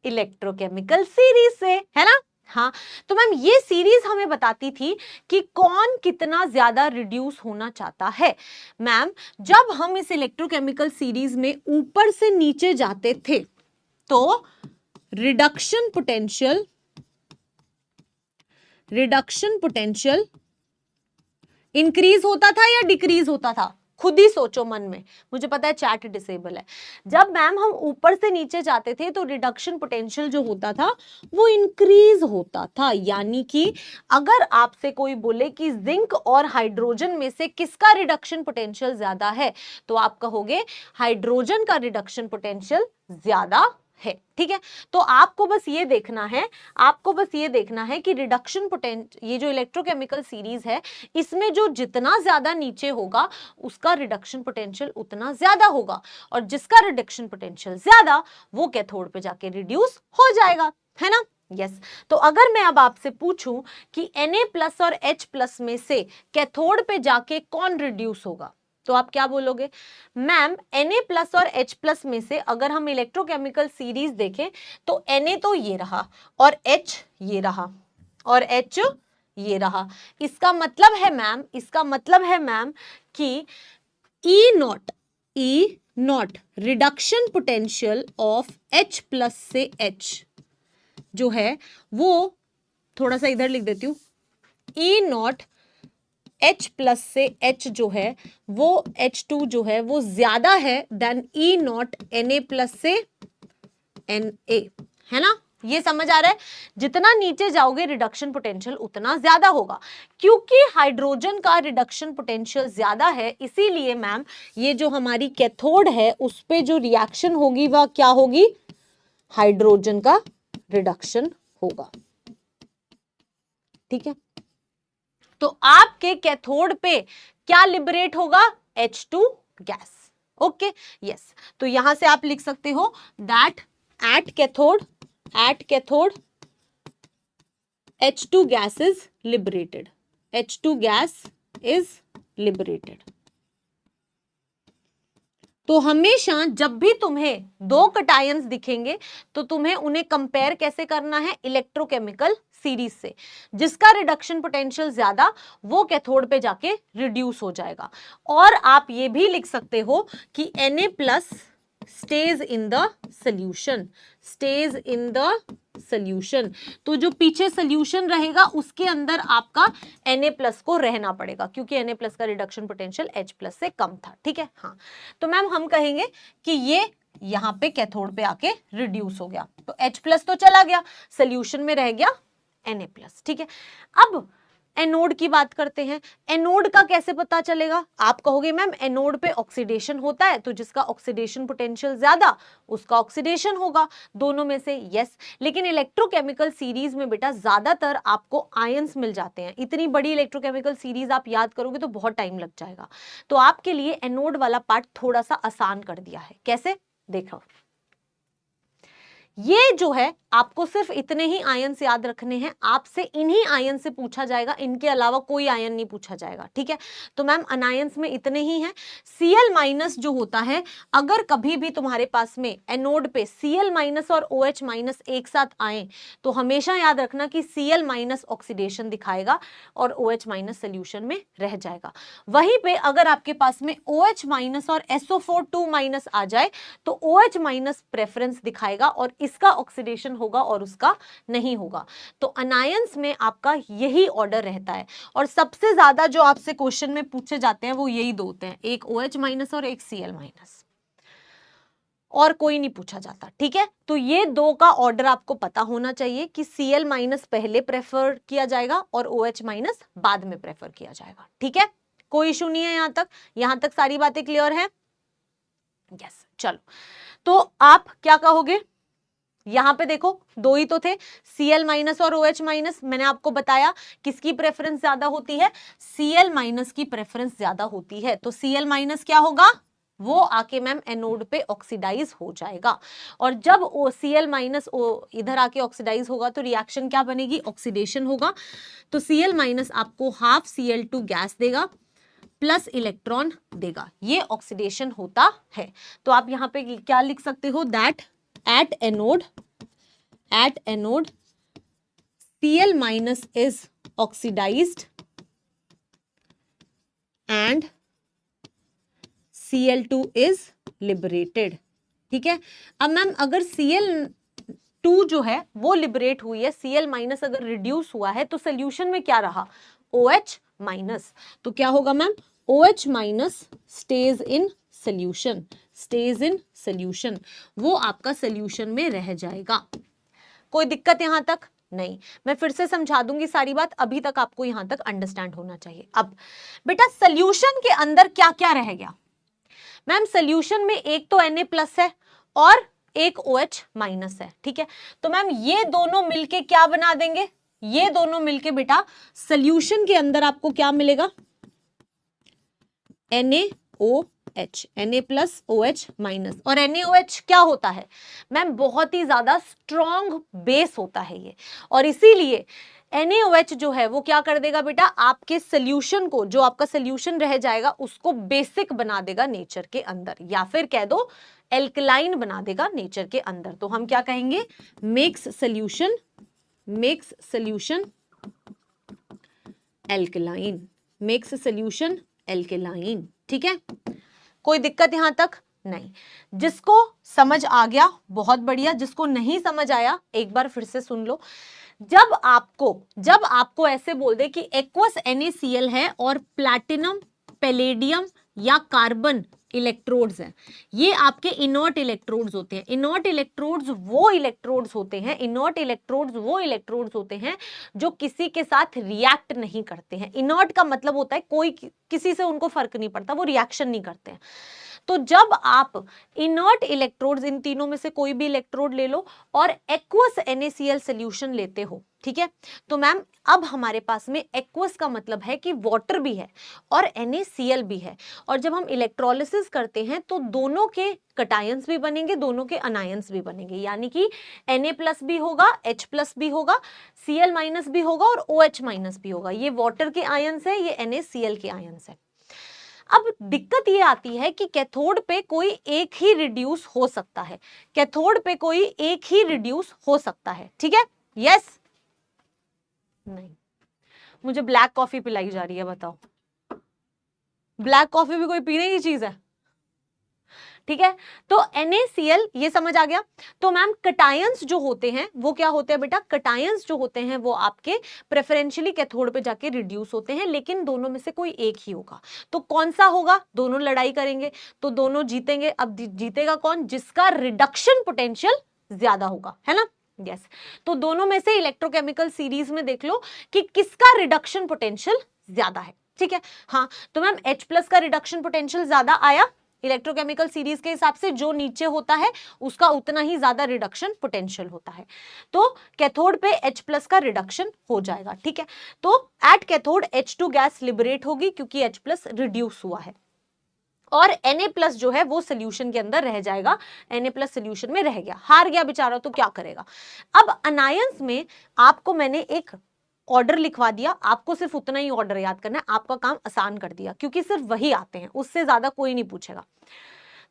इलेक्ट्रोकेमिकल सीरीज से, है ना। हाँ, तो मैम ये सीरीज हमें बताती थी कि कौन कितना ज्यादा रिड्यूस होना चाहता है। मैम जब हम इस इलेक्ट्रोकेमिकल सीरीज में ऊपर से नीचे जाते थे तो रिडक्शन पोटेंशियल इंक्रीज होता था या डिक्रीज होता था, खुद ही सोचो मन में, मुझे पता है चैट डिसेबल है। जब मैम हम ऊपर से नीचे जाते थे तो रिडक्शन पोटेंशियल जो होता था वो इंक्रीज होता था, यानी कि अगर आपसे कोई बोले कि जिंक और हाइड्रोजन में से किसका रिडक्शन पोटेंशियल ज्यादा है तो आप कहोगे हाइड्रोजन का रिडक्शन पोटेंशियल ज्यादा है, ठीक है। तो आपको बस ये देखना है, आपको बस ये देखना है कि रिडक्शन पोटेंशियल, ये जो इलेक्ट्रोकेमिकल सीरीज है इसमें जो जितना ज्यादा नीचे होगा उसका रिडक्शन पोटेंशियल उतना ज्यादा होगा और जिसका रिडक्शन पोटेंशियल ज्यादा वो कैथोड पे जाके रिड्यूस हो जाएगा, है ना, यस। तो अगर मैं अब आपसे पूछूं कि Na+ और H+ में से कैथोड पे जाके कौन रिड्यूस होगा तो आप क्या बोलोगे? मैम Na+ और H+ में से अगर हम इलेक्ट्रोकेमिकल सीरीज देखें तो Na तो ये रहा और H ये रहा और H ये रहा। इसका मतलब है मैम कि E not reduction potential of H+ से H जो है वो, थोड़ा सा इधर लिख देती हूं, E0 H+ से H जो है वो H2 जो है वो ज्यादा है देन E0 Na+ से Na, है ना, ये समझ आ रहा है? जितना नीचे जाओगे रिडक्शन पोटेंशियल उतना ज्यादा होगा। क्योंकि हाइड्रोजन का रिडक्शन पोटेंशियल ज्यादा है, इसीलिए मैम ये जो हमारी कैथोड है उस पे जो रिएक्शन होगी वह क्या होगी? हाइड्रोजन का रिडक्शन होगा। ठीक है, तो आपके कैथोड पे क्या लिबरेट होगा? H2 gas. Okay, yes. तो यहां से आप लिख सकते हो that at cathode H2 gas is liberated. H2 gas is liberated. तो हमेशा जब भी तुम्हें दो कटायंस दिखेंगे तो तुम्हें उन्हें कंपेयर कैसे करना है? इलेक्ट्रोकेमिकल सीरीज से। जिसका रिडक्शन पोटेंशियल ज्यादा वो कैथोड पे जाके रिड्यूस हो जाएगा। और आप ये भी लिख सकते हो कि Na+ stays in the solution, stays in the solution। तो जो पीछे सोल्यूशन रहेगा उसके अंदर आपका Na+ को रहना पड़ेगा, क्योंकि Na+ का रिडक्शन पोटेंशियल H+ से कम था। ठीक है, हाँ। तो मैम हम कहेंगे कि ये यहां पे कैथोड पे आके रिड्यूस हो गया, तो H+ तो चला गया, सोल्यूशन में रह गया Na+। ठीक है, अब एनोड की बात करते हैं। एनोड का कैसे पता चलेगा? आप कहोगे मैम एनोड पे ऑक्सीडेशन होता है, तो जिसका ऑक्सीडेशन पोटेंशियल ज्यादा उसका ऑक्सीडेशन होगा, दोनों में से। यस, लेकिन इलेक्ट्रोकेमिकल सीरीज में बेटा ज्यादातर आपको आयंस मिल जाते हैं। इतनी बड़ी इलेक्ट्रोकेमिकल सीरीज आप याद करोगे तो बहुत टाइम लग जाएगा, तो आपके लिए एनोड वाला पार्ट थोड़ा सा आसान कर दिया है। कैसे? देखो, ये जो है आपको सिर्फ इतने ही आयन याद रखने हैं, आपसे इन्हीं आयन से पूछा जाएगा, इनके अलावा कोई आयन नहीं पूछा जाएगा। ठीक है, तो मैम अनायंस में इतने ही हैं। Cl- जो होता है, अगर कभी भी तुम्हारे पास में एनोड पे Cl- और OH- एक साथ आए तो हमेशा याद रखना कि Cl- ऑक्सीडेशन दिखाएगा और OH- सोल्यूशन में रह जाएगा। वहीं पे अगर आपके पास में OH- और SO4 2- आ जाए तो OH- प्रेफरेंस दिखाएगा और इसका ऑक्सीडेशन होगा और उसका नहीं होगा। तो अनायंस में आपका यही ऑर्डर रहता है, और सबसे ज्यादा जो आपसे क्वेश्चन में पूछे जाते हैं वो यही दो होते हैं, एक OH- और एक Cl-, और कोई नहीं पूछा जाता। ठीक है, तो ये दो का ऑर्डर आपको पता होना चाहिए कि Cl- पहले प्रेफर किया जाएगा और OH- बाद में प्रेफर किया जाएगा। ठीक है, कोई इशू नहीं है यहां तक सारी बातें क्लियर है? यस, चलो, तो आप क्या कहोगे? यहां पे देखो दो ही तो थे, Cl- और OH-। मैंने आपको बताया किसकी प्रेफरेंस ज्यादा होती है? Cl- की प्रेफरेंस ज्यादा होती है। तो Cl- क्या होगा? वो आके मैम एनोड पे ऑक्सीडाइज हो जाएगा, और जब Cl- इधर आके ऑक्सीडाइज होगा तो रिएक्शन क्या बनेगी? ऑक्सीडेशन होगा। तो Cl- आपको हाफ Cl2 गैस देगा प्लस इलेक्ट्रॉन देगा, ये ऑक्सीडेशन होता है। तो आप यहां पे क्या लिख सकते हो? That at anode Cl- is oxidized and Cl2 is liberated। ठीक है, अब मैम अगर Cl2 जो है वो लिबरेट हुई है, Cl- अगर रिड्यूस हुआ है तो सोल्यूशन में क्या रहा? OH-। तो क्या होगा ma'am? OH- stays in solution, stays in solution, वो आपका सोल्यूशन में रह जाएगा। कोई दिक्कत यहां तक? नहीं। मैं फिर से समझा दूंगी सारी बात, अभी तक आपको यहां तक अंडरस्टैंड होना चाहिए। अब बेटा सोल्यूशन के अंदर क्या क्या रह गया? मैम सोल्यूशन में एक तो Na+ है और एक OH- है। ठीक है, तो मैम ये दोनों मिलके क्या बना देंगे? ये दोनों मिलके बेटा सोल्यूशन के अंदर आपको क्या मिलेगा? NaOH, Na+ OH-। और NaOH क्या होता है मैम? बहुत ही ज्यादा स्ट्रॉन्ग बेस होता है ये, और इसीलिए NaOH जो है वो क्या कर देगा बेटा? आपके सोल्यूशन को, जो आपका सोल्यूशन रह जाएगा उसको बेसिक बना देगा नेचर के अंदर, या फिर कह दो एल्कलाइन बना देगा नेचर के अंदर। तो हम क्या कहेंगे? Makes solution alkaline, makes solution alkaline. ठीक है, कोई दिक्कत यहां तक? नहीं। जिसको समझ आ गया बहुत बढ़िया, जिसको नहीं समझ आया एक बार फिर से सुन लो। जब आपको ऐसे बोल दे कि एक्वस NaCl है और प्लैटिनम, पैलेडियम या कार्बन इलेक्ट्रोड्स हैं, ये आपके इनर्ट इलेक्ट्रोड्स होते हैं। इनर्ट इलेक्ट्रोड्स वो इलेक्ट्रोड्स होते हैं, इनर्ट इलेक्ट्रोड्स वो इलेक्ट्रोड्स होते हैं जो किसी के साथ रिएक्ट नहीं करते हैं। इनर्ट का मतलब होता है कोई किसी से उनको फर्क नहीं पड़ता, वो रिएक्शन नहीं करते हैं। तो जब आप इनर्ट इलेक्ट्रोड्स, इन तीनों में से कोई भी इलेक्ट्रोड ले लो और एक्वस NaCl सॉल्यूशन लेते हो, ठीक है, तो मैम अब हमारे पास में एक्वस का मतलब है कि वाटर भी है और NaCl भी है, और जब हम इलेक्ट्रोलिसिस करते हैं तो दोनों के कटायंस भी बनेंगे, दोनों के अनायंस भी बनेंगे, यानी कि Na+ भी होगा, H+ भी होगा, Cl- भी होगा और OH- भी होगा। ये वाटर के आयंस है, ये NaCl के आयंस है। अब दिक्कत ये आती है कि कैथोड पे कोई एक ही रिड्यूस हो सकता है, कैथोड पे कोई एक ही रिड्यूस हो सकता है, ठीक है, यस नहीं, मुझे ब्लैक कॉफी पिलाई जा रही है, बताओ ब्लैक कॉफी भी कोई पीने की चीज है, ठीक है। तो NaCl ये समझ आ गया। तो मैम कटायंस जो होते हैं वो क्या होते हैं बेटा, कटायंस जो होते हैं वो आपके प्रेफरेंशियली कैथोड पे जाके रिड्यूस होते हैं, लेकिन दोनों में से कोई एक ही होगा। तो कौन सा होगा, दोनों लड़ाई करेंगे तो दोनों जीतेंगे। अब जीतेगा कौन, जिसका रिडक्शन पोटेंशियल ज्यादा होगा, है ना, यस। तो दोनों में से इलेक्ट्रोकेमिकल सीरीज में देख लो कि किसका रिडक्शन पोटेंशियल ज्यादा है, ठीक है। हाँ, तो मैम H+ का रिडक्शन पोटेंशियल ज्यादा आया, इलेक्ट्रोकेमिकल सीरीज के हिसाब से जो नीचे होता है उसका उतना ही ज्यादा रिडक्शन पोटेंशियल होता है, तो कैथोड पे H+ का रिडक्शन हो जाएगा, ठीक है। तो at cathode H2 gas liberate होगी क्योंकि H+ रिड्यूस हुआ है, और Na+ जो है वो सोल्यूशन के अंदर रह जाएगा, Na+ सोल्यूशन में रह गया, हार गया बेचारा, तो क्या करेगा। अब अनायंस में आपको मैंने एक ऑर्डर लिखवा दिया, आपको सिर्फ उतना ही ऑर्डर याद करना है, आपका काम आसान कर दिया क्योंकि सिर्फ वही आते हैं, उससे ज्यादा कोई नहीं पूछेगा।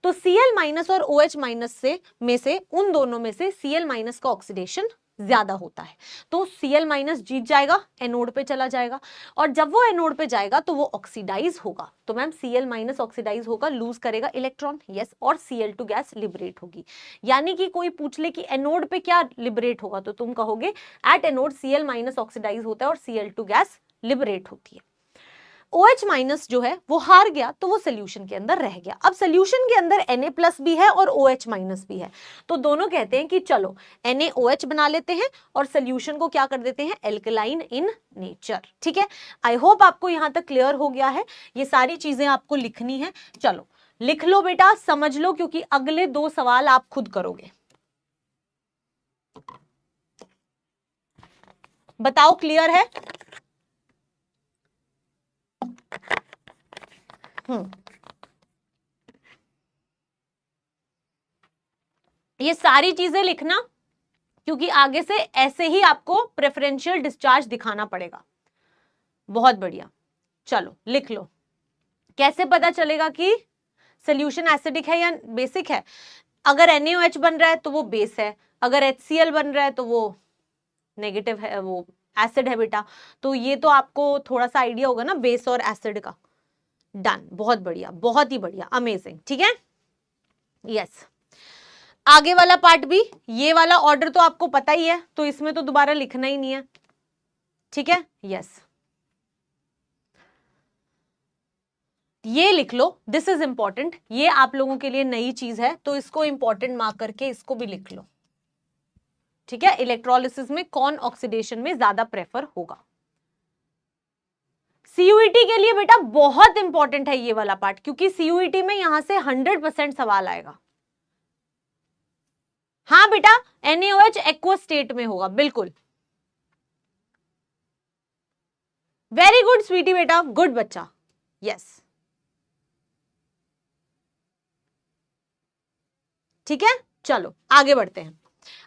तो Cl- और OH- से में से उन दोनों में से Cl- का ऑक्सीडेशन ज्यादा होता है, तो Cl- जीत जाएगा, एनोड पे चला जाएगा, और जब वो एनोड पे जाएगा तो वो ऑक्सीडाइज होगा, तो मैम Cl- ऑक्सीडाइज होगा, लूज करेगा इलेक्ट्रॉन, यस, और Cl2 गैस लिबरेट होगी। यानी कि कोई पूछ ले कि एनोड पे क्या लिबरेट होगा, तो तुम कहोगे एट एनोड Cl- ऑक्सीडाइज होता है और Cl2 गैस लिबरेट होती है। OH- जो है वो हार गया, तो वो सोल्यूशन के अंदर रह गया। अब सोल्यूशन के अंदर Na+ भी है और OH- भी है, तो दोनों कहते हैं कि चलो NaOH बना लेते हैं और सोल्यूशन को क्या कर देते हैं, एल्कलाइन इन नेचर, ठीक है। आई होप आपको यहां तक क्लियर हो गया है, ये सारी चीजें आपको लिखनी है, चलो लिख लो बेटा, समझ लो, क्योंकि अगले 2 सवाल आप खुद करोगे। बताओ क्लियर है? ये सारी चीजें लिखना, क्योंकि आगे से ऐसे ही आपको प्रेफरेंशियल डिस्चार्ज दिखाना पड़ेगा। बहुत बढ़िया, चलो लिख लो। कैसे पता चलेगा कि सोल्यूशन एसिडिक है या बेसिक है? अगर NaOH बन रहा है तो वो बेस है, अगर HCl बन रहा है तो वो नेगेटिव है, वो एसिड है बेटा। तो ये तो आपको थोड़ा सा आइडिया होगा ना बेस और एसिड का। डन, बहुत बढ़िया, बहुत ही बढ़िया, अमेजिंग, ठीक है, यस। आगे वाला पार्ट भी, ये वाला ऑर्डर तो आपको पता ही है, तो इसमें तो दोबारा लिखना ही नहीं है, ठीक है, यस। ये लिख लो, दिस इज इंपॉर्टेंट, ये आप लोगों के लिए नई चीज है, तो इसको इंपॉर्टेंट मार्क करके इसको भी लिख लो, ठीक है। इलेक्ट्रोलिसिस में कौन ऑक्सीडेशन में ज्यादा प्रेफर होगा? CUET के लिए बेटा बहुत इंपॉर्टेंट है ये वाला पार्ट, क्योंकि CUET में यहां से 100% सवाल आएगा। हाँ बेटा, NaOH एक्वस स्टेट में होगा, बिल्कुल, वेरी गुड स्वीटी बेटा, गुड बच्चा, यस, ठीक है। चलो आगे बढ़ते हैं।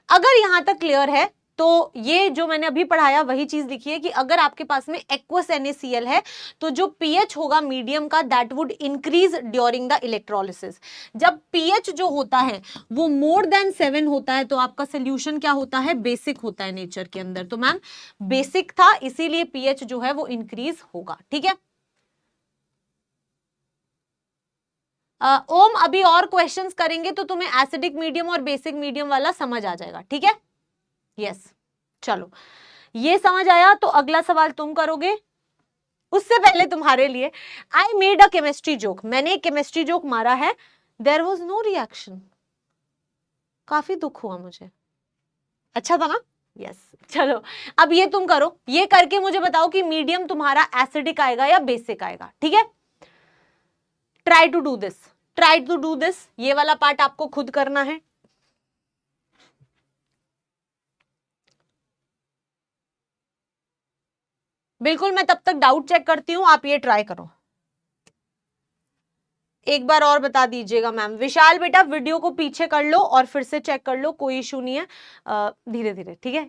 अगर यहां तक क्लियर है तो ये जो मैंने अभी पढ़ाया वही चीज लिखिए कि अगर आपके पास में एक्वस NaCl है तो जो pH होगा मीडियम का, that would increase during the electrolysis. जब pH जो होता है वो मोर देन 7 होता है तो आपका सोल्यूशन क्या होता है, बेसिक होता है नेचर के अंदर। तो मैम बेसिक था, इसीलिए pH जो है वो इंक्रीज होगा, ठीक है। ओम अभी और क्वेश्चंस करेंगे तो तुम्हें एसिडिक मीडियम और बेसिक मीडियम वाला समझ आ जाएगा, ठीक है, यस। चलो ये समझ आया, तो अगला सवाल तुम करोगे, उससे पहले तुम्हारे लिए, I made a chemistry joke, मैंने एक केमिस्ट्री जोक मारा है, देयर वॉज नो रिएक्शन, काफी दुख हुआ मुझे, अच्छा था ना? यस चलो अब ये तुम करो, ये करके मुझे बताओ कि मीडियम तुम्हारा एसिडिक आएगा या बेसिक आएगा, ठीक है? Try to do this, try to do this, ये वाला पार्ट आपको खुद करना है। बिल्कुल, मैं तब तक डाउट चेक करती हूं, आप ये ट्राई करो। एक बार और बता दीजिएगा मैम। विशाल बेटा वीडियो को पीछे कर लो और फिर से चेक कर लो, कोई इशू नहीं है, धीरे धीरे, ठीक है?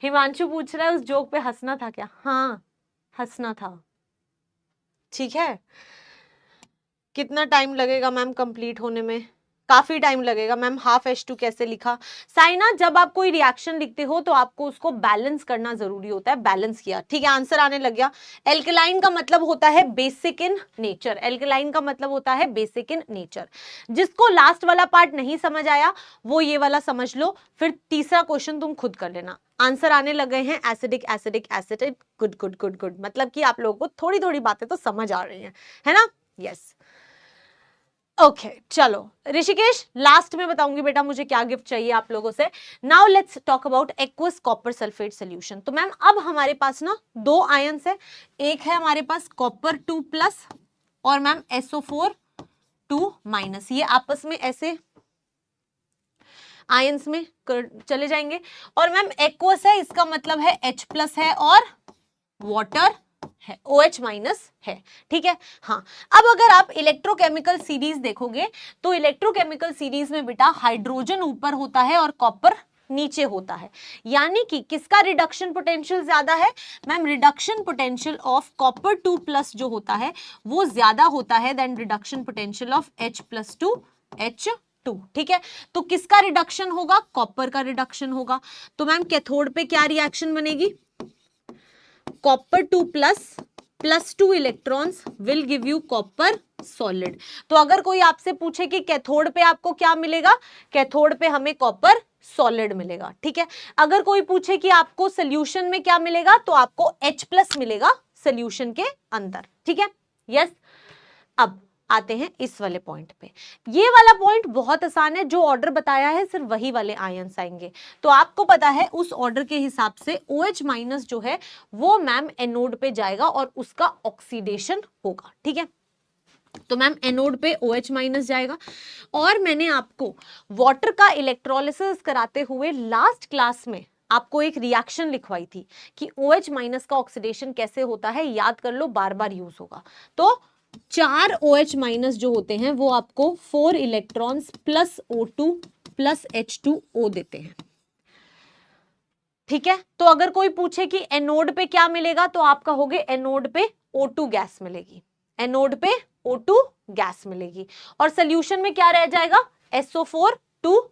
हिमांशु पूछ रहा है उस जोक पे हंसना था क्या? हाँ हंसना था, ठीक है। कितना टाइम लगेगा मैम कंप्लीट होने में? काफी टाइम लगेगा मैम। हाफ H2 कैसे लिखा? साइना, जब आप कोई रिएक्शन लिखते हो तो आपको उसको बैलेंस करना जरूरी होता है, बैलेंस किया, ठीक है? आंसर आने लग गया। एल्कलाइन का मतलब होता है बेसिक इन नेचर, एल्कलाइन का मतलब होता है बेसिक इन नेचर। जिसको लास्ट वाला पार्ट नहीं समझ आया वो ये वाला समझ लो, फिर तीसरा क्वेश्चन तुम खुद कर लेना। आंसर आने लग गए हैं, acidic acidic acidic, good good good good, मतलब कि आप लोगों को थोड़ी थोड़ी बातें तो समझ आ रही हैं, है ना? यस ओके चलो ऋषिकेश, लास्ट में बताऊंगी बेटा मुझे क्या गिफ्ट चाहिए आप लोगों से। Now let's talk about aqueous copper sulphate solution. तो मैम अब हमारे पास ना दो आयंस है, एक है हमारे पास कॉपर 2+ और मैम SO4 2-, ये आपस में ऐसे आयंस में चले जाएंगे। और मैम एक्वस है, इसका मतलब है H+ है और वाटर है, OH- है, ठीक है? हाँ, अब अगर आप इलेक्ट्रोकेमिकल सीरीज देखोगे तो इलेक्ट्रोकेमिकल सीरीज में बेटा हाइड्रोजन ऊपर होता है और कॉपर नीचे होता है, यानी कि किसका रिडक्शन पोटेंशियल ज्यादा है? Ma'am reduction potential of copper 2+ जो होता है वो ज्यादा होता है then reduction potential of H+2 H2, ठीक है? तो किसका रिडक्शन होगा? कॉपर का रिडक्शन होगा। तो मैम कैथोड पे क्या रिएक्शन बनेगी? Copper 2+ +2 electrons will give you copper solid. तो अगर कोई आपसे पूछे कि कैथोड पे आपको क्या मिलेगा, कैथोड पे हमें कॉपर सॉलिड मिलेगा, ठीक है? अगर कोई पूछे कि आपको सोल्यूशन में क्या मिलेगा, तो आपको H+ मिलेगा सोल्यूशन के अंदर, ठीक है? यस अब आते हैं इस वाले पॉइंट पे। ये वाला पॉइंट बहुत आसान है, जो ऑर्डर बताया है सिर्फ वही वाले आयंस आएंगे। तो आपको पता है उस ऑर्डर के हिसाब से OH- जो है वो मैम एनोड पे जाएगा और उसका ऑक्सीडेशन होगा, ठीक है? तो मैम एनोड पे OH- जाएगा। और मैंने आपको वाटर का इलेक्ट्रोलिसिस कराते हुए लास्ट क्लास में आपको एक रिएक्शन लिखवाई थी कि OH- का ऑक्सीडेशन कैसे होता है, याद कर लो, बार बार यूज होगा। तो 4 OH- जो होते हैं वो आपको 4 electrons plus O2 plus H2O देते हैं, ठीक है? तो अगर कोई पूछे कि एनोड पे क्या मिलेगा, तो आप कहोगे एनोड पे O2 गैस मिलेगी, एनोड पे O2 गैस मिलेगी। और सोल्यूशन में क्या रह जाएगा? SO4 2-।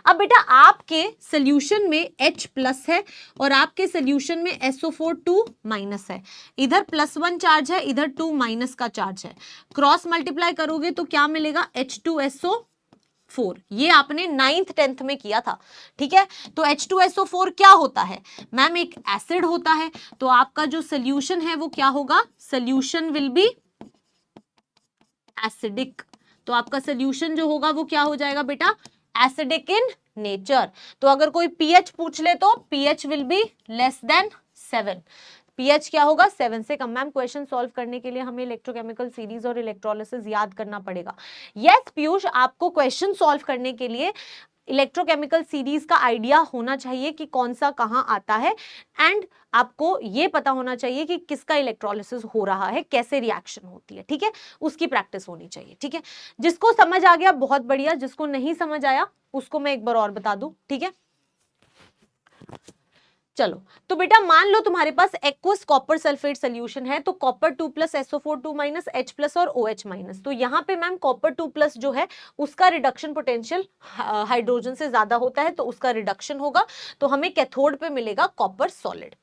अब बेटा आपके सोल्यूशन में H+ है और आपके सोल्यूशन में SO4 2- है, इधर +1 चार्ज है, इधर 2- का चार्ज है। क्रॉस मल्टीप्लाई करोगे तो क्या मिलेगा? H2SO4। ये आपने 9th 10th में किया था, ठीक है? तो H2SO4 क्या होता है? मैम एक एसिड होता है। तो आपका जो सोल्यूशन है वो क्या होगा? Solution will be acidic. तो आपका सोल्यूशन जो होगा वो क्या हो जाएगा बेटा? Acidic in nature. तो अगर कोई pH पूछ ले तो pH will be less than 7। pH क्या होगा? 7 से कम। मैम क्वेश्चन सॉल्व करने के लिए हमें इलेक्ट्रोकेमिकल सीरीज और इलेक्ट्रोलिसिस याद करना पड़ेगा। यस पीयूष, आपको क्वेश्चन सॉल्व करने के लिए इलेक्ट्रोकेमिकल सीरीज का आइडिया होना चाहिए कि कौन सा कहां आता है, एंड आपको ये पता होना चाहिए कि किसका इलेक्ट्रोलिसिस हो रहा है, कैसे रिएक्शन होती है, ठीक है? उसकी प्रैक्टिस होनी चाहिए, ठीक है? जिसको समझ आ गया बहुत बढ़िया, जिसको नहीं समझ आया उसको मैं एक बार और बता दूं, ठीक है? चलो तो बेटा मान लो तुम्हारे पास एक्वस कॉपर सल्फेट सोल्यूशन है, तो कॉपर 2+ SO4 2- H+ और OH-। तो यहाँ पे मैम कॉपर 2+ जो है उसका रिडक्शन पोटेंशियल हाइड्रोजन से ज्यादा होता है, तो उसका रिडक्शन होगा, तो हमें कैथोड पे मिलेगा कॉपर सॉलिड।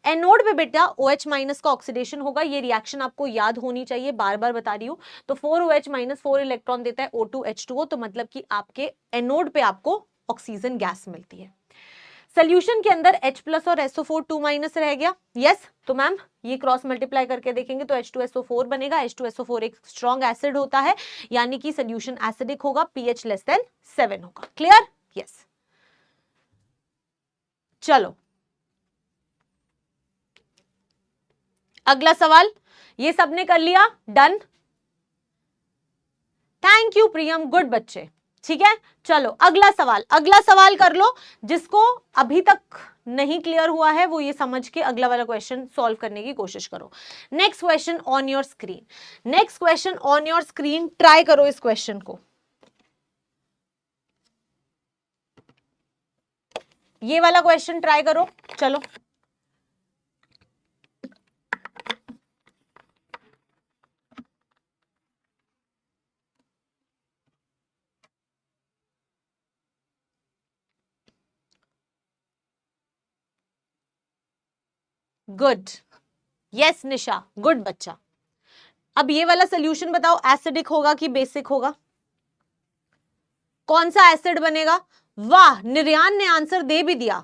एनोड पे बेटा OH- का ऑक्सीडेशन होगा, ये रिएक्शन आपको याद होनी चाहिए, बार बार बता रही हूं। तो 4 OH- 4 इलेक्ट्रॉन देता है O2 H2O, तो मतलब कि आपके एनोड पे आपको ऑक्सीजन गैस मिलती है। सोल्यूशन के अंदर H+ और SO4 2- रह गया। यस, तो मैम ये क्रॉस मल्टीप्लाई करके देखेंगे तो H2SO4 बनेगा। H2SO4 एक स्ट्रॉन्ग एसिड होता है, यानी कि सोल्यूशन एसिडिक होगा, pH लेस देन 7 होगा। क्लियर? यस। चलो अगला सवाल, ये सबने कर लिया, done. Thank you Priyam, good बच्चे। ठीक है, चलो अगला सवाल, अगला सवाल कर लो। जिसको अभी तक नहीं क्लियर हुआ है वो ये समझ के अगला वाला क्वेश्चन सॉल्व करने की कोशिश करो। Next question on your screen, next question on your screen, try करो इस क्वेश्चन को। ये वाला क्वेश्चन ट्राई करो। चलो गुड, यस निशा, गुड बच्चा। अब ये वाला सोल्यूशन बताओ, एसिडिक होगा कि बेसिक होगा? कौन सा एसिड बनेगा? वाह, निर्यान ने आंसर दे भी दिया।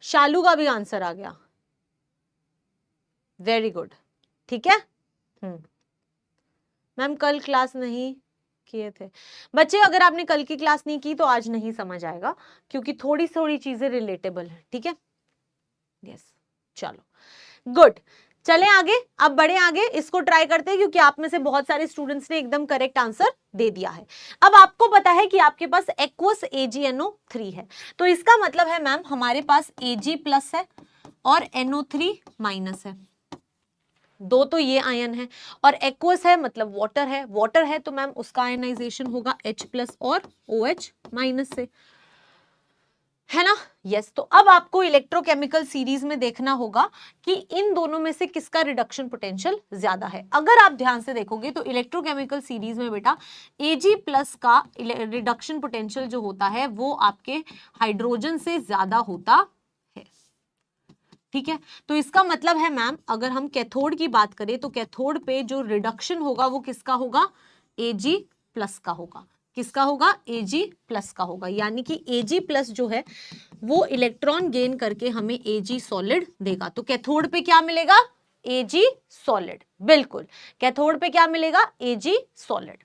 शालू का भी आंसर आ गया, वेरी गुड। ठीक है, मैम कल क्लास नहीं किए थे बच्चे। अगर आपने कल की क्लास नहीं की तो आज नहीं समझ आएगा, क्योंकि थोड़ी थोड़ी चीजें रिलेटेबल है। ठीक है, यस, चलो गुड। चले आगे, अब बढ़े आगे, इसको ट्राई करते हैं, क्योंकि आप में से बहुत सारे स्टूडेंट्स ने एकदम करेक्ट आंसर दे दिया है। अब आपको पता है कि आपके पास एक्वस AgNO3 है, तो इसका मतलब है मैम हमारे पास Ag+ है और NO3- है। दो तो ये आयन है, और एक्वस है मतलब वाटर है, वाटर है तो मैम उसका आयनाइजेशन होगा H+ और OH- से, है ना? यस। तो अब आपको इलेक्ट्रोकेमिकल सीरीज में देखना होगा कि इन दोनों में से किसका रिडक्शन पोटेंशियल ज्यादा है। अगर आप ध्यान से देखोगे तो इलेक्ट्रोकेमिकल सीरीज में बेटा Ag+ का रिडक्शन पोटेंशियल जो होता है वो आपके हाइड्रोजन से ज्यादा होता है। ठीक है, तो इसका मतलब है मैम अगर हम कैथोड की बात करें तो कैथोड पे जो रिडक्शन होगा वो किसका होगा? Ag+ का होगा। किसका होगा? Ag+ का होगा, यानी कि Ag+ जो है वो इलेक्ट्रॉन गेन करके हमें Ag सॉलिड देगा। तो कैथोड पे क्या मिलेगा? Ag solid. बिल्कुल, कैथोड पे क्या मिलेगा? Ag solid.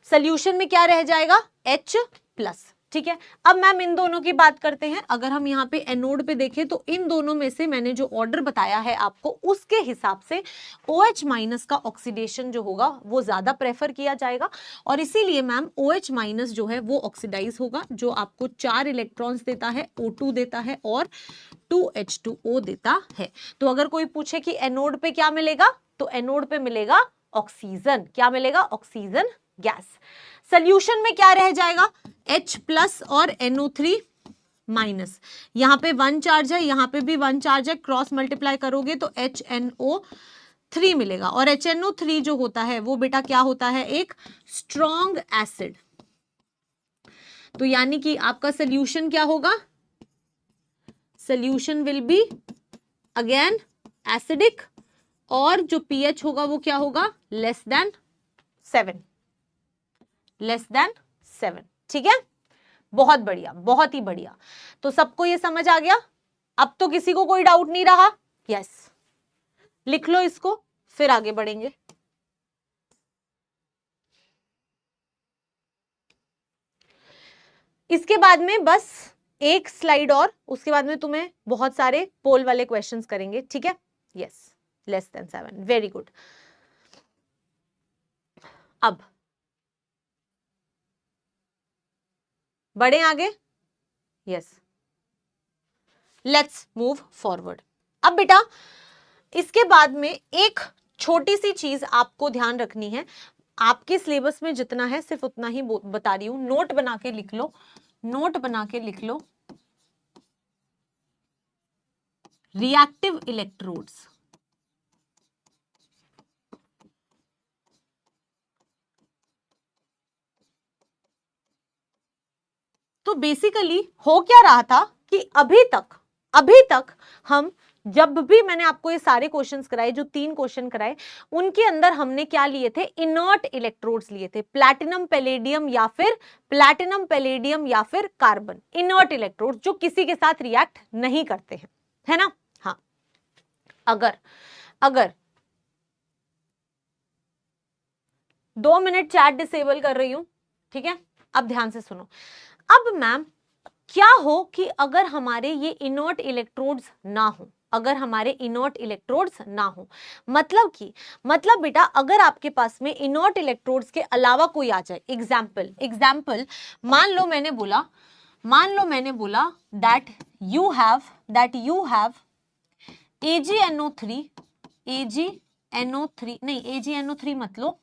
सोल्यूशन में क्या रह जाएगा? H+। ठीक है, अब मैम इन दोनों की बात करते हैं। अगर हम यहाँ पे एनोड पे देखें तो इन दोनों में से मैंने जो ऑर्डर बताया है आपको उसके हिसाब से OH- का ऑक्सीडेशन जो होगा वो ज्यादा प्रेफर किया जाएगा, और इसीलिए मैम OH- जो है वो ऑक्सीडाइज होगा, जो आपको 4 इलेक्ट्रॉन्स देता है, O2 देता है और 2H2O देता है। तो अगर कोई पूछे कि एनोड पे क्या मिलेगा, तो एनोड पे मिलेगा ऑक्सीजन। क्या मिलेगा? Oxygen gas. सोल्यूशन में क्या रह जाएगा? H+ और NO3-। यहां पे 1 चार्ज है, यहां पे भी 1 चार्ज है, क्रॉस मल्टीप्लाई करोगे तो HNO3 मिलेगा, और HNO3 जो होता है वो बेटा क्या होता है? एक स्ट्रॉन्ग एसिड। तो यानी कि आपका सोल्यूशन क्या होगा? Solution will be again acidic, और जो pH होगा वो क्या होगा? Less than 7, less than 7। ठीक है, बहुत बढ़िया, बहुत ही बढ़िया। तो सबको ये समझ आ गया? अब तो किसी को कोई डाउट नहीं रहा? यस, लिख लो इसको, फिर आगे बढ़ेंगे। इसके बाद में बस एक स्लाइड और, उसके बाद में तुम्हें बहुत सारे पोल वाले क्वेश्चंस करेंगे। ठीक है, yes, less than 7, very good. अब बढ़े आगे। Yes, let's move forward. अब बेटा इसके बाद में एक छोटी सी चीज आपको ध्यान रखनी है, आपके सिलेबस में जितना है सिर्फ उतना ही बता रही हूं, नोट बना के लिख लो, नोट बना के लिख लो। रिएक्टिव इलेक्ट्रोड्स, तो बेसिकली हो क्या रहा था कि अभी तक हम जब भी मैंने आपको ये सारे क्वेश्चंस कराए, जो 3 क्वेश्चन कराए, उनके अंदर हमने क्या लिए थे, इनर्ट इलेक्ट्रोड्स लिए थे, प्लैटिनम पैलेडियम या फिर कार्बन, इनर्ट इलेक्ट्रोड्स जो किसी के साथ रिएक्ट नहीं करते हैं, है ना। हाँ, अगर 2 मिनट चैट डिसेबल कर रही हूं, ठीक है। अब ध्यान से सुनो। अब मैम क्या हो कि अगर हमारे ये इनर्ट इलेक्ट्रोड्स ना हो, अगर हमारे इनर्ट इलेक्ट्रोड्स ना हो, मतलब बेटा अगर आपके पास में इनर्ट इलेक्ट्रोड्स के अलावा कोई आ जाए, एग्जाम्पल मान लो मैंने बोला दैट यू हैव AgNO3 नहीं, AgNO3 मत लो,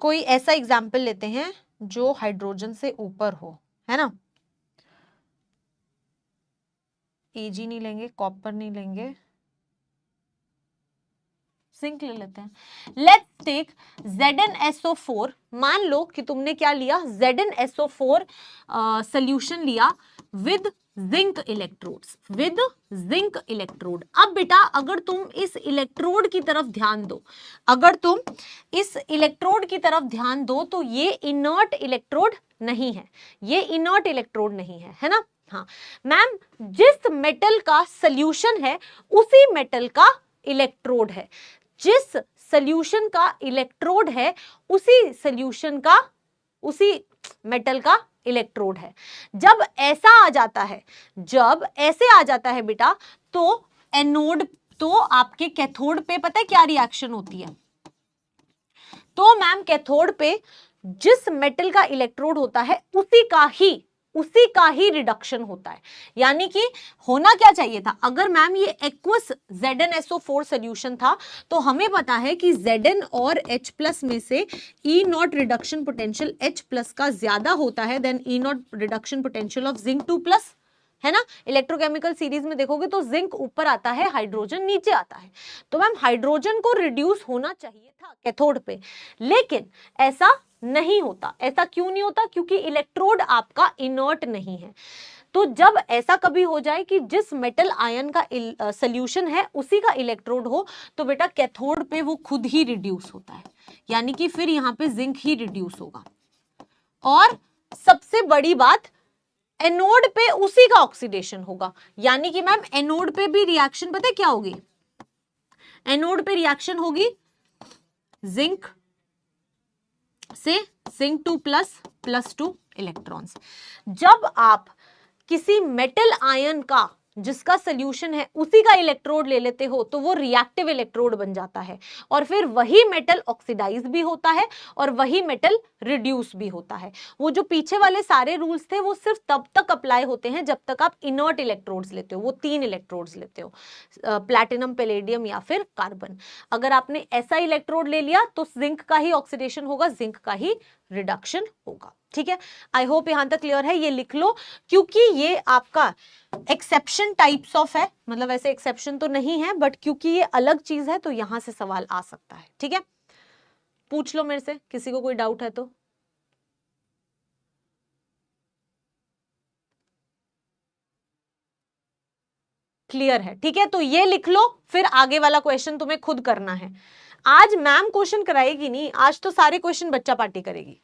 कोई ऐसा एग्जाम्पल लेते हैं जो हाइड्रोजन से ऊपर हो, है ना। Ag नहीं लेंगे, कॉपर नहीं लेंगे, जिंक ले लेते हैं। Let's take ZnSO4। मान लो कि तुमने क्या लिया, ZnSO4 सोल्यूशन लिया विद जिंक इलेक्ट्रोड। अब बेटा अगर तुम इस इलेक्ट्रोड की तरफ ध्यान दो, तो ये इनर्ट इलेक्ट्रोड नहीं है, है ना। हाँ मैम, जिस मेटल का सोल्यूशन है उसी मेटल का इलेक्ट्रोड है, जिस सोल्यूशन का इलेक्ट्रोड है उसी मेटल का इलेक्ट्रोड है। जब ऐसे आ जाता है बेटा, तो एनोड, तो आपके कैथोड पे पता है क्या रिएक्शन होती है, तो मैम कैथोड पे जिस मेटल का इलेक्ट्रोड होता है उसी का ही रिडक्शन होता है। यानी कि होना क्या चाहिए था, अगर मैम ये एक्वस ZnSO4 सोल्यूशन था, तो हमें पता है कि Zn और H+ में से E0 रिडक्शन पोटेंशियल H+ का ज्यादा होता है then E0 reduction potential of zinc 2+, है ना। इलेक्ट्रोकेमिकल सीरीज में देखोगे तो जिंक ऊपर आता है, हाइड्रोजन नीचे आता है। तो मैम हाइड्रोजन को रिड्यूस होना चाहिए था कैथोड पे, लेकिन ऐसा नहीं होता। ऐसा क्यों नहीं होता, क्योंकि इलेक्ट्रोड आपका इनर्ट नहीं है। तो जब ऐसा कभी हो जाए कि जिस मेटल आयन का सोल्यूशन है उसी का इलेक्ट्रोड हो, तो बेटा कैथोड पे वो खुद ही रिड्यूस होता है, यानी कि फिर यहाँ पे जिंक ही रिड्यूस होगा। और सबसे बड़ी बात, एनोड पे उसी का ऑक्सीडेशन होगा, यानी कि मैम एनोड पे भी रिएक्शन पता है क्या होगी, एनोड पे रिएक्शन होगी जिंक से जिंक 2+ +2 इलेक्ट्रॉन्स। जब आप किसी मेटल आयन का जिसका सोल्यूशन है उसी का इलेक्ट्रोड ले लेते हो, तो वो रिएक्टिव इलेक्ट्रोड बन जाता है, और फिर वही मेटल ऑक्सीडाइज भी होता है और वही मेटल रिड्यूस भी होता है। वो जो पीछे वाले सारे रूल्स थे वो सिर्फ तब तक अप्लाई होते हैं जब तक आप इनर्ट इलेक्ट्रोड्स लेते हो, वो 3 इलेक्ट्रोड्स लेते हो, प्लैटिनम, पैलेडियम या फिर कार्बन। अगर आपने ऐसा इलेक्ट्रोड ले लिया तो जिंक का ही ऑक्सीडेशन होगा, जिंक का ही रिडक्शन होगा। ठीक है, आई होप यहां तक क्लियर है। ये लिख लो, क्योंकि ये आपका एक्सेप्शन टाइप्स ऑफ है, मतलब ऐसे एक्सेप्शन तो नहीं है, बट क्योंकि ये अलग चीज है तो यहां से सवाल आ सकता है। ठीक है, पूछ लो मेरे से, किसी को कोई डाउट है तो। क्लियर है? ठीक है, तो ये लिख लो, फिर आगे वाला क्वेश्चन तुम्हें खुद करना है। आज मैम क्वेश्चन कराएगी नहीं, आज तो सारे क्वेश्चन बच्चा पार्टी करेगी।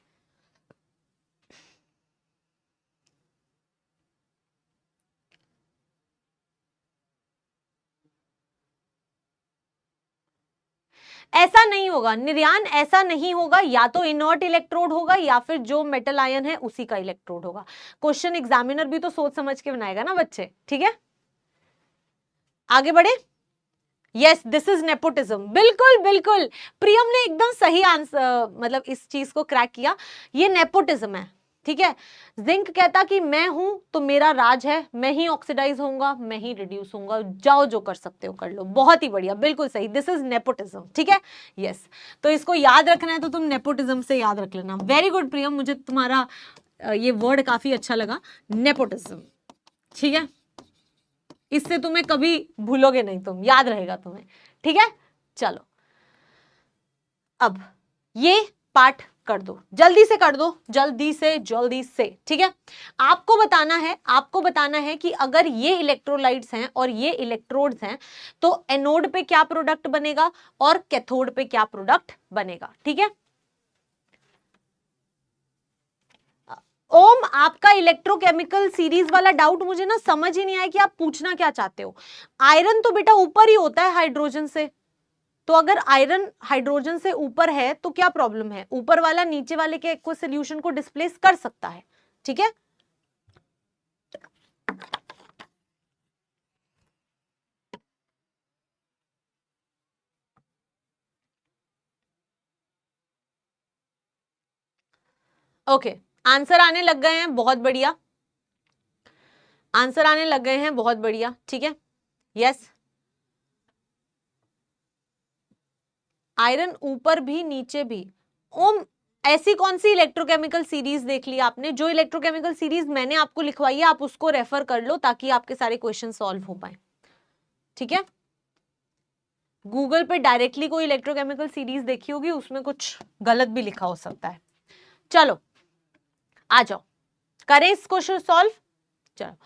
ऐसा नहीं होगा निर्यान, ऐसा नहीं होगा, या तो इनर्ट इलेक्ट्रोड होगा या फिर जो मेटल आयन है उसी का इलेक्ट्रोड होगा। क्वेश्चन एग्जामिनर भी तो सोच समझ के बनाएगा ना बच्चे। ठीक है, आगे बढ़े। Yes, this is nepotism. बिल्कुल बिल्कुल, प्रियम ने एकदम सही आंसर, मतलब इस चीज को क्रैक किया। ये नेपोटिज्म है। ठीक है, जिंक कहता कि मैं हूं तो मेरा राज है, मैं ही ऑक्सीडाइज होऊंगा, मैं ही रिड्यूस होऊंगा, जाओ जो कर सकते हो कर लो। बहुत ही बढ़िया, बिल्कुल सही, दिस इज नेपोटिज्म। ठीक है, यस, तो इसको याद रखना है तो तुम नेपोटिज्म से याद रख लेना। वेरी गुड प्रियम, मुझे तुम्हारा ये वर्ड काफी अच्छा लगा, नेपोटिज्म। ठीक है, इससे तुम्हें कभी भूलोगे नहीं, तुम याद रहेगा तुम्हें। ठीक है, चलो अब ये पार्ट कर दो, जल्दी से कर दो, जल्दी से, ठीक है। आपको बताना है कि अगर ये इलेक्ट्रोलाइट्स हैं और ये इलेक्ट्रोड्स हैं तो एनोड पे क्या प्रोडक्ट बनेगा और कैथोड पे क्या प्रोडक्ट बनेगा, ठीक है। ओम, आपका इलेक्ट्रोकेमिकल सीरीज वाला डाउट मुझे ना समझ ही नहीं आया कि आप पूछना क्या चाहते हो। आयरन तो बेटा ऊपर ही होता है हाइड्रोजन से, तो अगर आयरन हाइड्रोजन से ऊपर है तो क्या प्रॉब्लम है, ऊपर वाला नीचे वाले के एक्वस सॉल्यूशन को डिस्प्लेस कर सकता है, ठीक है। ओके, आंसर आने लग गए हैं, बहुत बढ़िया, आंसर आने लग गए हैं, बहुत बढ़िया, ठीक है। यस, आयरन ऊपर भी नीचे भी। ओम, ऐसी कौन सी इलेक्ट्रोकेमिकल सीरीज देख ली आपने? जो इलेक्ट्रोकेमिकल सीरीज मैंने आपको लिखवाई है आप उसको रेफर कर लो ताकि आपके सारे क्वेश्चन सॉल्व हो पाए, ठीक है। गूगल पे डायरेक्टली कोई इलेक्ट्रोकेमिकल सीरीज देखी होगी, उसमें कुछ गलत भी लिखा हो सकता है। चलो आ जाओ, करें इस क्वेश्चन सॉल्व। चलो,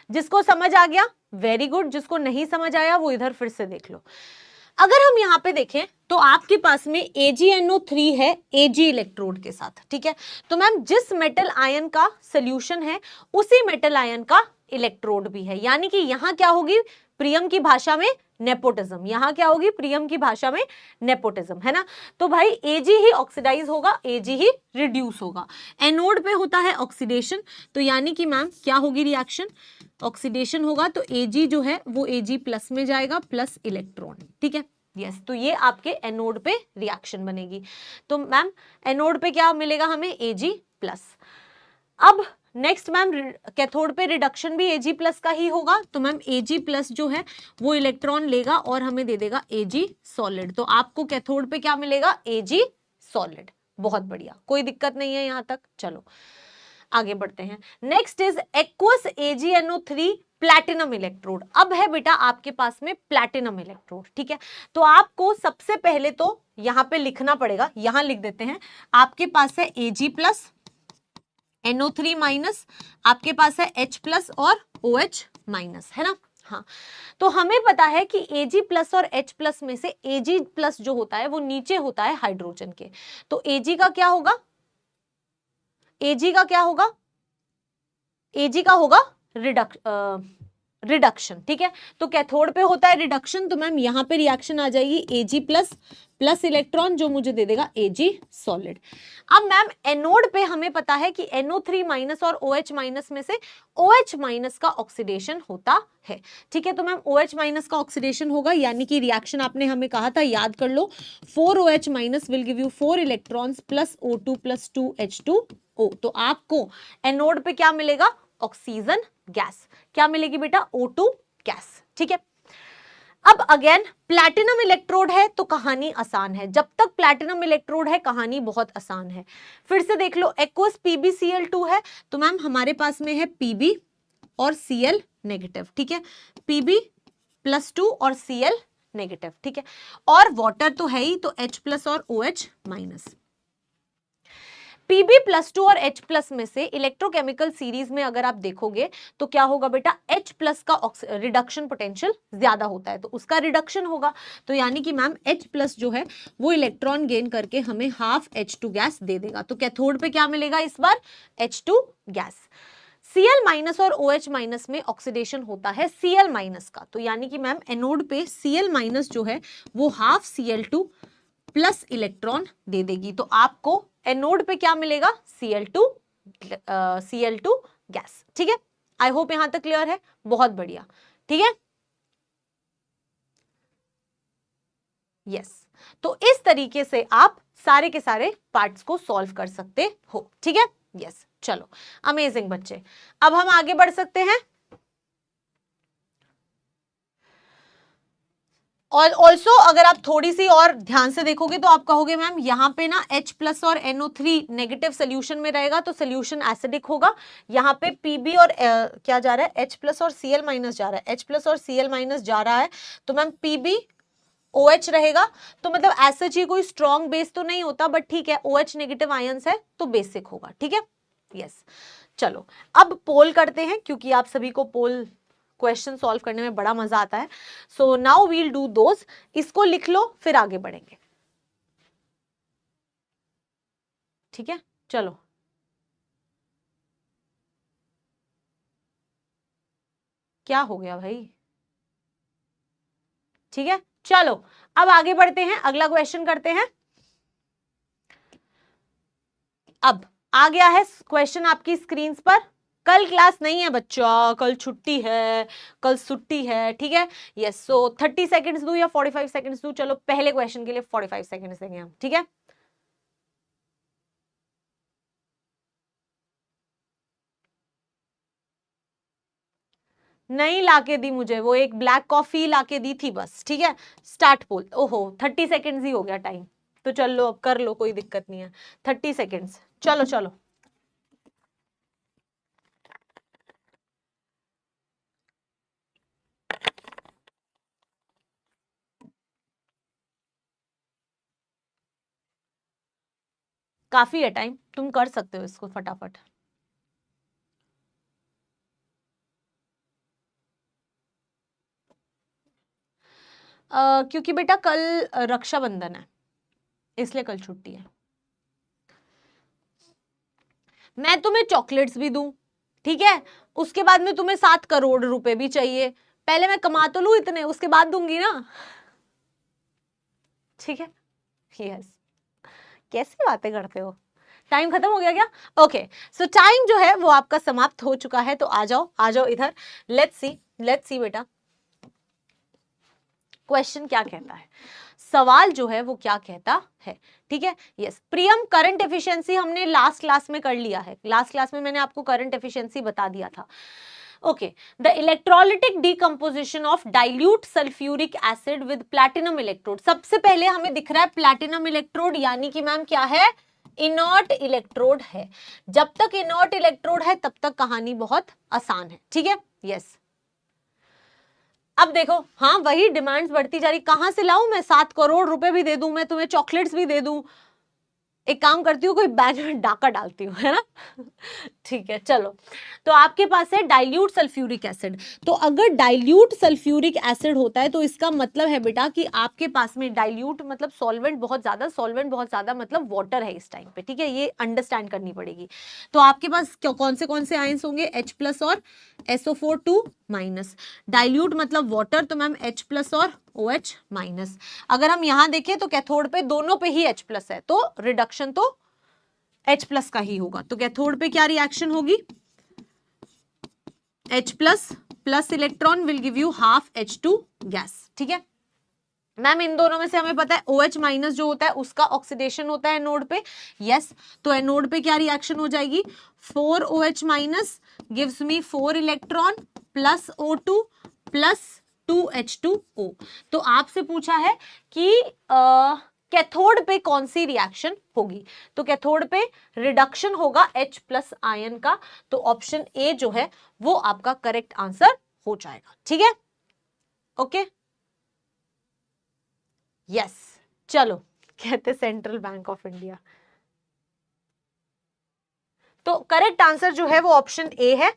जिसको समझ आ गया वेरी गुड, जिसको नहीं समझ आया वो इधर फिर से देख लो। अगर हम यहाँ पे देखें तो आपके पास में AgNO3 है Ag इलेक्ट्रोड के साथ, ठीक है। तो मैम जिस मेटल आयन का सोल्यूशन है उसी मेटल आयन का इलेक्ट्रोड भी है, यानी कि यहाँ क्या होगी प्रियम की भाषा में नेपोटिज्म, यहाँ क्या होगी प्रियम की भाषा में नेपोटिज्म, है ना। तो भाई Ag ही ऑक्सीडाइज होगा, Ag ही रिड्यूस होगा। एनोड पे होता है ऑक्सीडेशन, तो यानी कि मैम क्या होगी रिएक्शन, ऑक्सीडेशन होगा तो Ag जो है वो Ag प्लस में जाएगा, प्लस इलेक्ट्रॉन, ठीक है। यस, तो ये आपके एनोड पे रिएक्शन बनेगी। तो मैम एनोड पे क्या मिलेगा हमें, Ag प्लस। अब नेक्स्ट मैम कैथोड पे रिडक्शन भी Ag प्लस का ही होगा, तो मैम Ag प्लस जो है वो इलेक्ट्रॉन लेगा और हमें दे देगा Ag सॉलिड। तो आपको कैथोड पे क्या मिलेगा, Ag सॉलिड। बहुत बढ़िया, कोई दिक्कत नहीं है यहां तक। चलो आगे बढ़ते हैं। Next is aqueous AgNO3 platinum electrode. अब है बेटा आपके पास में प्लैटिनम इलेक्ट्रोड, ठीक है। तो आपको सबसे पहले तो यहां पे लिखना पड़ेगा, यहां लिख देते हैं, आपके पास है Ag प्लस NO3 माइनस, आपके पास है H प्लस और OH माइनस, है ना। हाँ, तो हमें पता है कि Ag प्लस और H प्लस में से Ag प्लस जो होता है वो नीचे होता है हाइड्रोजन के, तो Ag का क्या होगा, Ag का क्या होगा, Ag का होगा रिडक्शन, ठीक है। तो कैथोड पे होता है रिडक्शन, तो मैम यहाँ पे रिएक्शन आ जाएगी Ag प्लस प्लस इलेक्ट्रॉन जो मुझे दे देगा Ag सॉलिड। अब मैम एनोड पे हमें पता है कि NO3 माइनस और OH माइनस में से OH माइनस का ऑक्सीडेशन होता है, ठीक है। तो मैम OH माइनस का ऑक्सीडेशन होगा, यानी कि रिएक्शन आपने हमें कहा था, याद कर लो, 4OH minus will give you 4 electrons plus O2 plus 2H2O। तो आपको एनोड पे क्या मिलेगा, ऑक्सीजन गैस। क्या मिलेगी बेटा, O2 गैस, ठीक है। अब अगेन प्लैटिनम इलेक्ट्रोड है तो कहानी आसान है, जब तक प्लैटिनम इलेक्ट्रोड है कहानी बहुत आसान है। फिर से देख लो, एक्वस PbCl2 है, तो मैम हमारे पास में है Pb और Cl नेगेटिव, ठीक है, Pb प्लस 2 और Cl नेगेटिव, ठीक है। और वाटर तो है ही, तो H प्लस और OH माइनस। Pb प्लस 2 और H प्लस में से इलेक्ट्रोकेमिकल सीरीज में अगर आप देखोगे तो क्या होगा बेटा, H प्लस का रिडक्शन पोटेंशियल ज्यादा होता है तो उसका रिडक्शन होगा, तो यानी कि मैम H प्लस जो है वो इलेक्ट्रॉन गेन करके हमें हाफ H2 गैस दे देगा। तो कैथोड पे क्या मिलेगा इस बार, H2 गैस। Cl माइनस और OH माइनस में ऑक्सीडेशन होता है Cl माइनस का, तो यानी कि मैम एनोड पे Cl माइनस जो है वो हाफ Cl2 प्लस इलेक्ट्रॉन दे देगी। तो आपको एनोड पे क्या मिलेगा, Cl2 गैस, ठीक है। आई होप यहां तक क्लियर है, बहुत बढ़िया, ठीक है। यस, तो इस तरीके से आप सारे के सारे पार्ट्स को सॉल्व कर सकते हो, ठीक है। यस, चलो अमेजिंग बच्चे, अब हम आगे बढ़ सकते हैं। और ऑल्सो अगर आप थोड़ी सी और ध्यान से देखोगे तो आप कहोगे मैम यहाँ पे ना H प्लस और NO3 नेगेटिव सोल्यूशन में रहेगा तो सोल्यूशन एसिडिक होगा। यहाँ पे Pb और क्या जा रहा है, H प्लस और Cl माइनस जा रहा है, H प्लस और Cl माइनस जा रहा है, तो मैम Pb OH रहेगा, तो मतलब ऐसा चाहिए कोई स्ट्रॉन्ग बेस तो नहीं होता, बट ठीक है OH नेगेटिव आयंस है तो बेसिक होगा, ठीक है। यस चलो अब पोल करते हैं, क्योंकि आप सभी को पोल क्वेश्चन सॉल्व करने में बड़ा मजा आता है। So now we'll do those, इसको लिख लो फिर आगे बढ़ेंगे, ठीक है। चलो क्या हो गया भाई, ठीक है चलो अब आगे बढ़ते हैं, अगला क्वेश्चन करते हैं। अब आ गया है क्वेश्चन आपकी स्क्रीन पर। कल क्लास नहीं है बच्चा, कल छुट्टी है, कल छुट्टी है, ठीक है। यस सो 30 सेकंड्स दूं या 45 सेकंड्स दूं? चलो पहले क्वेश्चन के लिए 45 सेकंड्स देंगे हम, ठीक है। नहीं लाके दी मुझे, वो एक ब्लैक कॉफी लाके दी थी बस, ठीक है। स्टार्ट पोल, ओहो 30 सेकंड्स ही हो गया टाइम, तो चलो अब कर लो, कोई दिक्कत नहीं है। 30 सेकंड्स, चलो चलो। काफी है टाइम, तुम कर सकते हो इसको फटाफट। क्योंकि बेटा कल रक्षाबंधन है, इसलिए कल छुट्टी है। मैं तुम्हें चॉकलेट्स भी दूं, ठीक है, उसके बाद में तुम्हें 7 करोड़ रुपए भी चाहिए, पहले मैं कमा तो लूं इतने, उसके बाद दूंगी ना, ठीक है। यस कैसी बातें करते हो, टाइम खत्म हो गया क्या? ओके सो टाइम जो है वो आपका समाप्त हो चुका है, तो आ जाओ इधर। लेट्स सी बेटा क्वेश्चन क्या कहता है, सवाल जो है वो क्या कहता है, ठीक है। यस प्रियम, करंट एफिशिएंसी हमने लास्ट क्लास में कर लिया है, लास्ट क्लास में मैंने आपको करंट एफिशिएंसी बता दिया था। Okay the electrolytic decomposition of dilute sulphuric acid with platinum electrode. सबसे पहले हमें दिख रहा है प्लैटिनम इलेक्ट्रोड, यानी कि मैम क्या है, इनर्ट इलेक्ट्रोड है। जब तक इनर्ट इलेक्ट्रोड है तब तक कहानी बहुत आसान है, ठीक है। यस अब देखो, हाँ वही डिमांड्स बढ़ती जा रही, कहां से लाऊं मैं, 7 करोड़ रुपए भी दे दूं मैं तुम्हें, चॉकलेट्स भी दे दूं, एक काम करती हूँ कोई बैंक में डाका डालती हूँ, है ना। ठीक है चलो, तो आपके पास है डाइल्यूट सल्फ्यूरिक एसिड। तो अगर डाइल्यूट सल्फ्यूरिक एसिड होता है तो इसका मतलब है बेटा कि आपके पास में डाइल्यूट मतलब सॉल्वेंट बहुत ज्यादा, सॉल्वेंट बहुत ज्यादा मतलब वाटर है इस टाइम पे, ठीक है, ये अंडरस्टैंड करनी पड़ेगी। तो आपके पास कौन से आयंस होंगे, H+ और SO4 2-। डाइल्यूट मतलब वाटर, तो मैम H+ और OH-। अगर हम यहां देखें तो कैथोड पे दोनों पे ही H+ है, तो रिडक्शन तो H+ का ही होगा। तो कैथोड पे क्या रिएक्शन होगी, H+ plus electron will give you half H2 gas, ठीक है। मैम इन दोनों में से हमें पता है OH- जो होता है उसका ऑक्सीडेशन होता है एनोड पे, यस। तो एनोड पे क्या रिएक्शन हो जाएगी, 4OH- gives me 4 electron plus O2 plus 2H2O। तो आपसे पूछा है कि कैथोड पे कौन सी रिएक्शन होगी, तो कैथोड पे रिडक्शन होगा H+ आयन का, तो ऑप्शन ए जो है वो आपका करेक्ट आंसर हो जाएगा, ठीक है। ओके यस चलो, कहते सेंट्रल बैंक ऑफ इंडिया, तो करेक्ट आंसर जो है वो ऑप्शन ए है,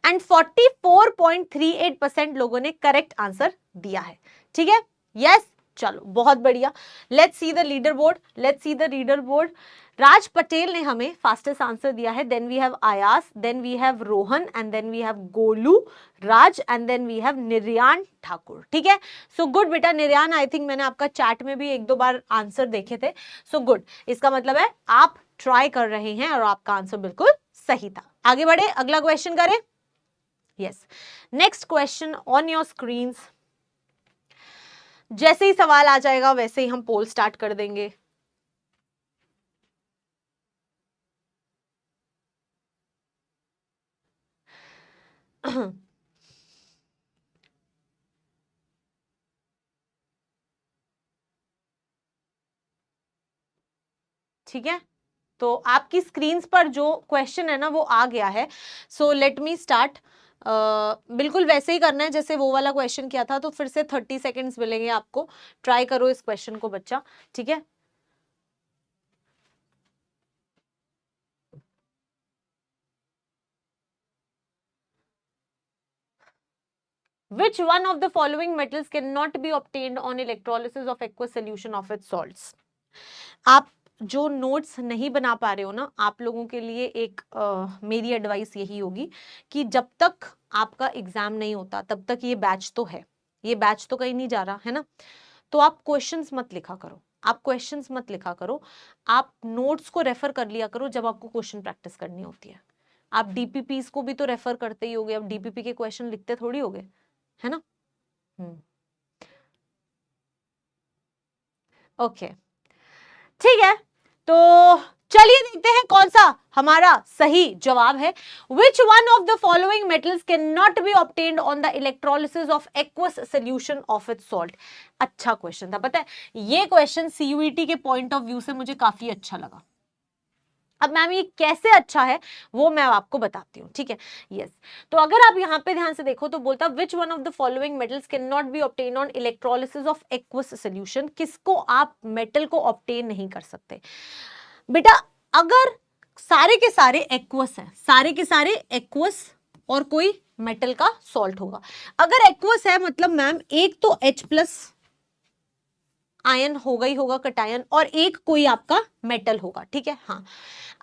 एंड 44.38% लोगों ने करेक्ट आंसर दिया है, ठीक है। यस चलो बहुत बढ़िया, let's see the leader board, let's see the leader board. Raj Patel ने हमें फास्टेस्ट आंसर दिया है, then we have Ayas, then we have Rohan, and then we have Golu Raj, and then we have Niryan Thakur, ठीक है। सो गुड बेटा निर्यान, आई थिंक मैंने आपका चैट में भी 1-2 बार आंसर देखे थे, सो गुड, इसका मतलब है आप ट्राई कर रहे हैं और आपका आंसर बिल्कुल सही था। आगे बढ़े, अगला क्वेश्चन करें। Yes next question on your screens. जैसे ही सवाल आ जाएगा वैसे ही हम पोल स्टार्ट कर देंगे। ठीक है, तो आपकी स्क्रीन्स पर जो क्वेश्चन है ना वो आ गया है, सो लेट मी स्टार्ट। बिल्कुल वैसे ही करना है जैसे वो वाला क्वेश्चन किया था। तो फिर से 30 सेकेंड्स मिलेंगे आपको, ट्राई करो इस क्वेश्चन को बच्चा, ठीक है। Which one of the following metals cannot be obtained on electrolysis of aqueous solution of its salts? आप जो नोट्स नहीं बना पा रहे हो ना, आप लोगों के लिए एक मेरी एडवाइस यही होगी कि जब तक आपका एग्जाम नहीं होता तब तक ये बैच तो है, ये बैच तो कहीं नहीं जा रहा है ना। तो आप क्वेश्चंस मत लिखा करो, आप क्वेश्चंस मत लिखा करो, आप नोट्स को रेफर कर लिया करो जब आपको क्वेश्चन प्रैक्टिस करनी होती है। आप डीपीपीस को भी तो रेफर करते ही होगे, अब डीपीपी के क्वेश्चन लिखते थोड़ी होगे, है ना। ओके ठीक है, तो चलिए देखते हैं कौन सा हमारा सही जवाब है। Which one of the following metals cannot be obtained on the electrolysis of aqueous solution of its salt? अच्छा क्वेश्चन था, पता है ये क्वेश्चन सीयूईटी के पॉइंट ऑफ व्यू से मुझे काफी अच्छा लगा। अब मैम ये कैसे अच्छा है वो मैं आपको बताती हूँ, ठीक है। यस, तो अगर आप यहाँ पे ध्यान से देखो तो बोलता which one of the following metals can not be obtain on electrolysis of aqueous solution. किसको आप मेटल को ऑब्टेन नहीं कर सकते बेटा, अगर सारे के सारे एक्वस हैं, सारे के सारे एक्वस और कोई मेटल का सॉल्ट होगा। अगर एक्वस है मतलब मैम एक तो H+ आयन होगा ही होगा, कटायन, और एक कोई आपका मेटल होगा, ठीक है। हाँ,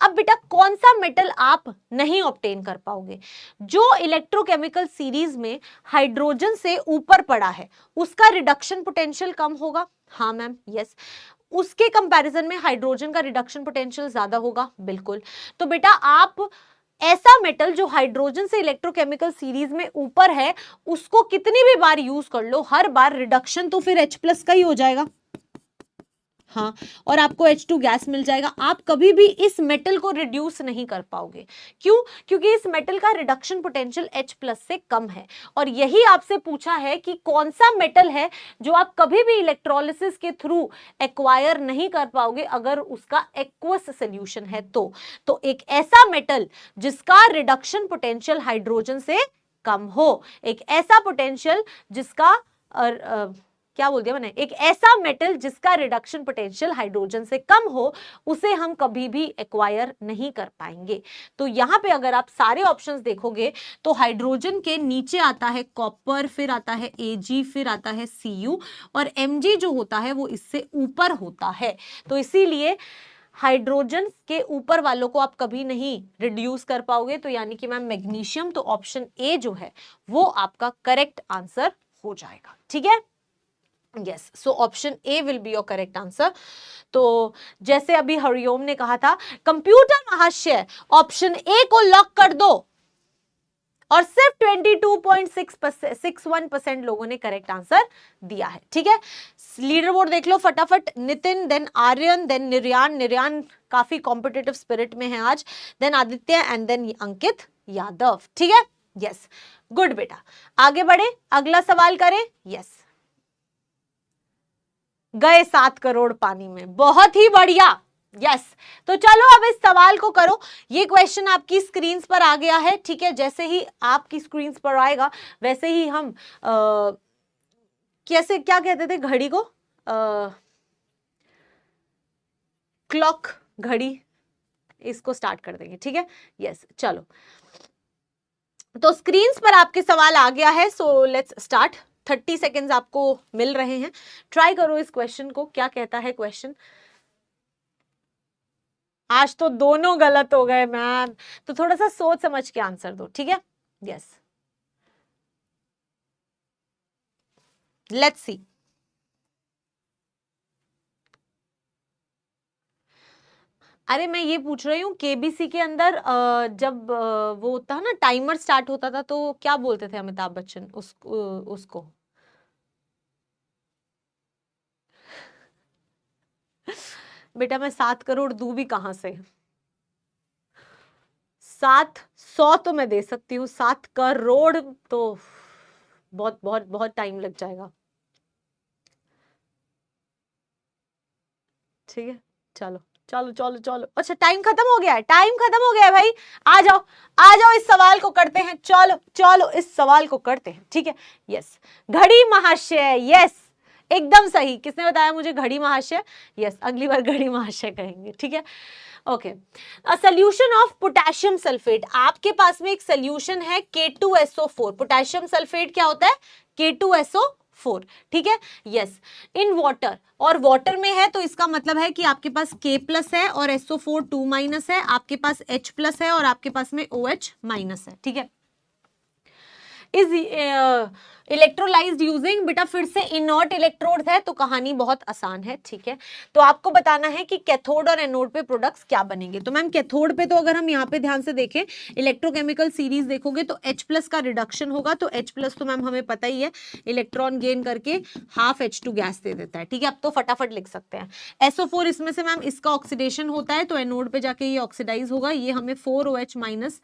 अब बेटा कौन सा मेटल आप नहीं ऑब्टेन कर पाओगे? जो इलेक्ट्रोकेमिकल सीरीज में हाइड्रोजन से ऊपर पड़ा है उसका रिडक्शन पोटेंशियल कम होगा। हाँ मैम, यस। उसके कंपैरिजन में हाइड्रोजन का रिडक्शन पोटेंशियल ज्यादा होगा, बिल्कुल। तो बेटा आप ऐसा मेटल जो हाइड्रोजन से इलेक्ट्रोकेमिकल सीरीज में ऊपर है उसको कितनी भी बार यूज कर लो, हर बार रिडक्शन तो फिर H+ का ही हो जाएगा। हाँ, और आपको H2 गैस मिल जाएगा। आप कभी भी इस मेटल को रिड्यूस नहीं कर पाओगे। क्यों? क्योंकि इस मेटल का रिडक्शन पोटेंशियल H+ से कम है। और यही आपसे पूछा है कि कौन सा मेटल है जो आप कभी भी इलेक्ट्रोलिसिस के थ्रू एक्वायर नहीं कर पाओगे अगर उसका एक्वस सोल्यूशन है। तो एक ऐसा मेटल जिसका रिडक्शन पोटेंशियल हाइड्रोजन से कम हो, एक ऐसा पोटेंशियल जिसका क्या बोल दिया मैंने, एक ऐसा मेटल जिसका रिडक्शन पोटेंशियल हाइड्रोजन से कम हो, उसे हम कभी भी एक्वायर नहीं कर पाएंगे। तो यहां पे अगर आप सारे ऑप्शंस देखोगे तो हाइड्रोजन के नीचे आता है कॉपर, फिर आता है Ag, फिर आता है Cu, और Mg जो होता है वो इससे ऊपर होता है। तो इसीलिए हाइड्रोजन के ऊपर वालों को आप कभी नहीं रिड्यूस कर पाओगे। तो यानी कि मैम मैग्नीशियम, तो ऑप्शन ए जो है वो आपका करेक्ट आंसर हो जाएगा, ठीक है। Yes, so option A will be your correct answer. तो जैसे अभी हरिओम ने कहा था, कंप्यूटर महाशय ऑप्शन ए को लॉक कर दो, और सिर्फ 22.61% लोगों ने करेक्ट आंसर दिया है, ठीक है। लीडर बोर्ड देख लो फटाफट। नितिन, देन आर्यन, देन निर्यान, निर्यान काफी कॉम्पिटिटिव स्पिरिट में है आज, then Aditya, and then Ankit Yadav, ठीक है। यस, गुड बेटा, आगे बढ़े, अगला सवाल करें। यस, गए 7 करोड़ पानी में, बहुत ही बढ़िया। यस, तो चलो अब इस सवाल को करो। ये क्वेश्चन आपकी स्क्रीन पर आ गया है, ठीक है। जैसे ही आपकी स्क्रीन पर आएगा वैसे ही हम कैसे, क्या कहते थे घड़ी को, क्लॉक, घड़ी, इसको स्टार्ट कर देंगे, ठीक है। यस, चलो, तो स्क्रीन पर आपके सवाल आ गया है, सो लेट्स स्टार्ट। 30 सेकेंड्स आपको मिल रहे हैं, ट्राई करो इस क्वेश्चन को। क्या कहता है क्वेश्चन? आज तो दोनों गलत हो गए मैम, तो थोड़ा सा सोच समझ के आंसर दो, ठीक है। Yes, let's see. अरे मैं ये पूछ रही हूँ केबीसी के अंदर जब वो होता है ना, टाइमर स्टार्ट होता था, तो क्या बोलते थे अमिताभ बच्चन उसको? बेटा मैं 7 करोड़ दूं भी कहां से? 700 तो मैं दे सकती हूँ, 7 करोड़ तो बहुत बहुत बहुत टाइम लग जाएगा, ठीक है। चलो चलो चलो चलो, अच्छा टाइम खत्म हो गया है, टाइम खत्म हो गया है भाई, आ जाओ आ जाओ, इस सवाल को करते हैं, चलो चलो इस सवाल को करते हैं, ठीक है। यस, घड़ी महाशय, यस एकदम सही, किसने बताया मुझे घड़ी महाशय? यस, अगली बार घड़ी महाशय कहेंगे, ठीक है। Okay, a solution of potassium sulphate, आपके पास में एक सोल्यूशन है K2SO4, पोटेशियम सल्फेट क्या होता है? K2SO4, ठीक है। यस, इन वाटर, और वाटर में है तो इसका मतलब है कि आपके पास K प्लस है और SO4 2 माइनस है, आपके पास H प्लस है और आपके पास में OH माइनस है, ठीक है। इज इलेक्ट्रोलाइज्ड यूजिंग, बेटा फिर से इनर्ट इलेक्ट्रोड है तो कहानी बहुत आसान है, ठीक है। तो आपको बताना है कि कैथोड और एनोड पे प्रोडक्ट्स क्या बनेंगे। तो मैम कैथोड पे तो अगर हम यहाँ पे ध्यान से देखें, इलेक्ट्रोकेमिकल सीरीज देखोगे तो H प्लस का रिडक्शन होगा, तो H प्लस तो मैम हमें पता ही है इलेक्ट्रॉन गेन करके हाफ H2 गैस दे देता है, ठीक है। अब तो फटाफट लिख सकते हैं। SO4 इसमें से मैम इसका ऑक्सीडेशन होता है तो एनोड पे जाके ये ऑक्सीडाइज होगा, ये हमें 4OH minus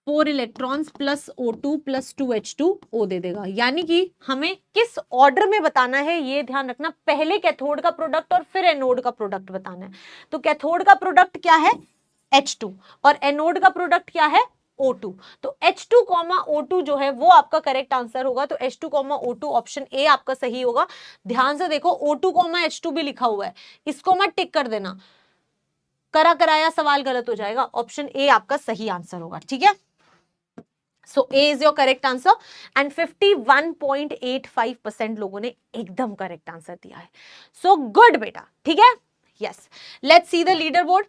4 electrons plus O2 plus 2H2O दे देगा। यानी कि हमें किस ऑर्डर में बताना है ये ध्यान रखना, पहले कैथोड का प्रोडक्ट और फिर एनोड का प्रोडक्ट बताना है। तो कैथोड का प्रोडक्ट क्या है? H2, और एनोड का प्रोडक्ट क्या है? O2। तो H2, O2 जो है वो आपका करेक्ट आंसर होगा। तो H2, O2 ऑप्शन ए आपका सही होगा। ध्यान से देखो, O2, H2 भी लिखा हुआ है, इसको मत टिक कर देना, करा कराया सवाल गलत हो जाएगा। ऑप्शन ए आपका सही आंसर होगा, ठीक है। So A is your correct answer and 51.85% लोगों ने एकदम करेक्ट आंसर दिया है। So good बेटा, ठीक है। Yes, let's see the leaderboard.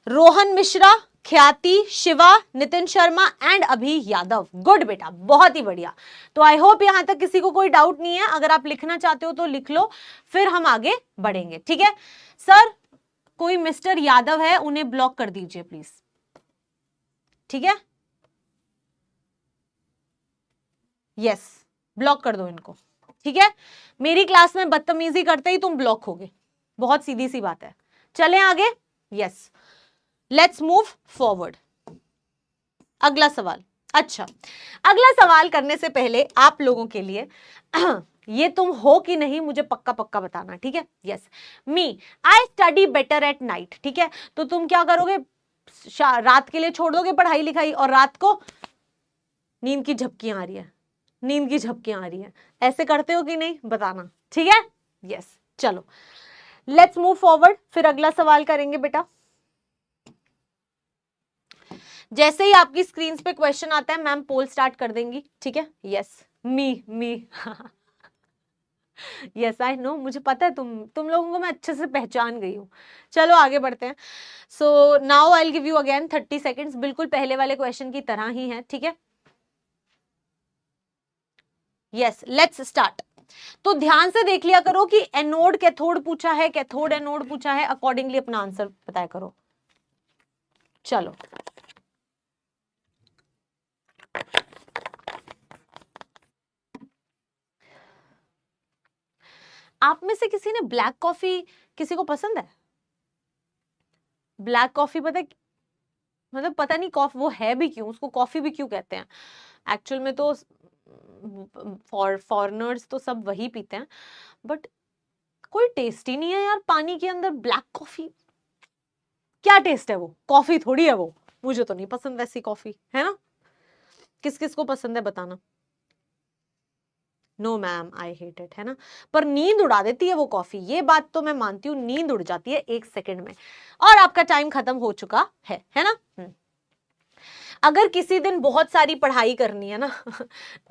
Rohan Mishra, ख्याति, शिवा, नितिन शर्मा एंड अभी यादव। गुड बेटा, बहुत ही बढ़िया। तो आई होप यहां तक किसी को कोई डाउट नहीं है। अगर आप लिखना चाहते हो तो लिख लो, फिर हम आगे बढ़ेंगे, ठीक है। सर कोई मिस्टर यादव है, उन्हें ब्लॉक कर दीजिए प्लीज, ठीक है। यस, ब्लॉक कर दो इनको, ठीक है। मेरी क्लास में बदतमीजी करते ही तुम ब्लॉक होगे, बहुत सीधी सी बात है। चलें आगे। Yes, let's move forward. अगला सवाल। अच्छा, अगला सवाल करने से पहले आप लोगों के लिए ये तुम हो कि नहीं मुझे पक्का पक्का बताना, ठीक है। Yes, me I study better at night, ठीक है। तो तुम क्या करोगे, रात के लिए छोड़ दोगे पढ़ाई लिखाई और रात को नींद की झपकियां आ रही है, नींद की झपकियां आ रही है, ऐसे करते हो कि नहीं बताना, ठीक है। यस, चलो लेट्स मूव फॉरवर्ड, फिर अगला सवाल करेंगे बेटा। जैसे ही आपकी स्क्रीन पे क्वेश्चन आता है मैम पोल स्टार्ट कर देंगी, ठीक है। Yes, me yes I know, मुझे पता है तुम लोगों को मैं अच्छे से पहचान गई हूं। चलो आगे बढ़ते हैं। So now I will give you again 30 seconds, बिल्कुल पहले वाले क्वेश्चन की तरह ही है, ठीक है। Yes, let's start. तो ध्यान से देख लिया करो कि एनोड कैथोड पूछा है, कैथोड एनोड पूछा है, अकॉर्डिंगली अपना आंसर बताया करो। चलो आप में से किसी ने ब्लैक कॉफी, किसी को पसंद है ब्लैक कॉफी? पता है, मतलब पता नहीं कॉफी वो है भी क्यों, उसको कॉफी भी क्यों कहते हैं। एक्चुअल में तो फॉरेनर्स तो सब वही पीते हैं, बट कोई टेस्ट ही नहीं है यार पानी के अंदर ब्लैक कॉफी। क्या टेस्ट है वो, कॉफी थोड़ी है वो। मुझे तो नहीं पसंद वैसी कॉफी, है ना। किस किस को पसंद है बताना। No ma'am I hate it, है ना। पर नींद उड़ा देती है वो कॉफी, ये बात तो मैं मानती हूँ, नींद उड़ जाती है 1 सेकंड में। और आपका टाइम खत्म हो चुका है ना। अगर किसी दिन बहुत सारी पढ़ाई करनी है ना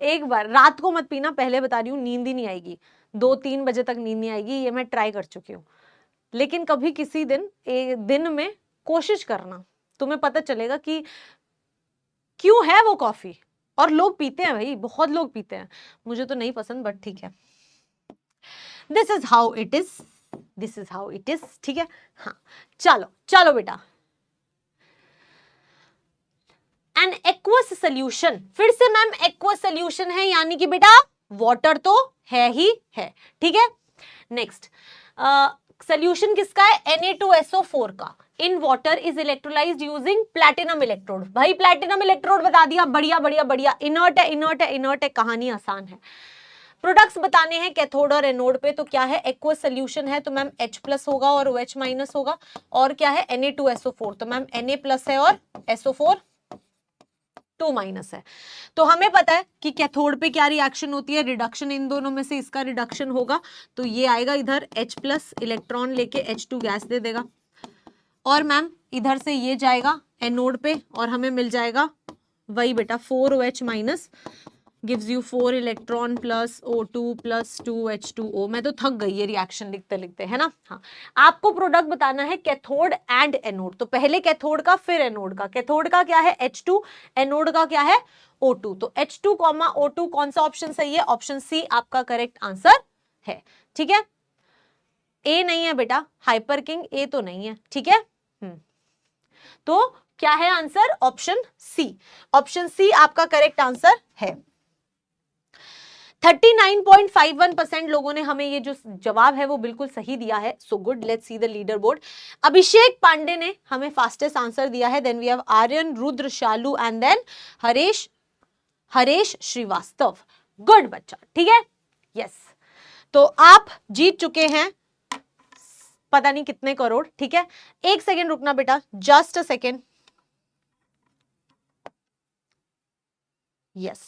एक बार रात को मत पीना, पहले बता रही हूँ, नींद ही नहीं आएगी, 2-3 बजे तक नींद नहीं आएगी, ये मैं ट्राई कर चुकी हूँ। लेकिन कभी किसी दिन दिन में कोशिश करना, तुम्हें पता चलेगा कि क्यों है वो कॉफी। और लोग पीते हैं भाई, बहुत लोग पीते हैं, मुझे तो नहीं पसंद, बट ठीक है। This is how it is, this is how it is, ठीक है। हाँ चलो चलो बेटा, एन एक्वस सोल्यूशन, फिर से मैम एक्वस सोल्यूशन है, यानी कि बेटा वाटर तो है ही है, ठीक है। नेक्स्ट सोल्यूशन किसका है? Na2SO4 का। In water is electrolysed using platinum electrode. भाई प्लैटिनम इलेक्ट्रोड बता दिया, बढ़िया बढ़िया बढ़िया। इनर्ट है, इनर्ट है, इनर्ट है, कहानी आसान है। प्रोडक्ट्स बताने हैं कैथोड और एनोड पे, तो क्या है, एक्वस सोल्यूशन है तो मैम H प्लस होगा और OH माइनस होगा, और क्या है Na2SO4, तो मैम Na प्लस है और SO4 2 माइनस है। तो हमें पता है कि कैथोड पे क्या रिएक्शन होती है, रिडक्शन, इन दोनों में से इसका रिडक्शन होगा, तो ये आएगा इधर H प्लस इलेक्ट्रॉन लेके H2 गैस दे देगा, और मैम इधर से ये जाएगा एनोड पे और हमें मिल जाएगा वही बेटा 4OH minus gives you 4 electron plus O2 plus 2H2O। मैं तो थक गई ये रिएक्शन लिखते लिखते, है ना। हाँ, आपको प्रोडक्ट बताना है कैथोड एंड एनोड, तो पहले कैथोड का फिर एनोड का। कैथोड का क्या है H2, एनोड का क्या है O2, तो H2, O2 कौन सा ऑप्शन सही है, ऑप्शन सी आपका करेक्ट आंसर है। ठीक है, ए नहीं है बेटा, हाइपर किंग ए तो नहीं है, ठीक है। तो क्या है answer, option C, option C आपका करेक्ट आंसर है। 39.51% लोगों ने हमें ये जो जवाब है वो बिल्कुल सही दिया है, so good. Let's see the leader board. Abhishek Pandey ने हमें फास्टेस्ट आंसर दिया है, then we have Aryan, Rudra, Shalu and then Haresh Srivastava. Good बच्चा, ठीक है, यस। तो आप जीत चुके हैं पता नहीं कितने करोड़, ठीक है। एक सेकेंड रुकना बेटा, just a second, yes,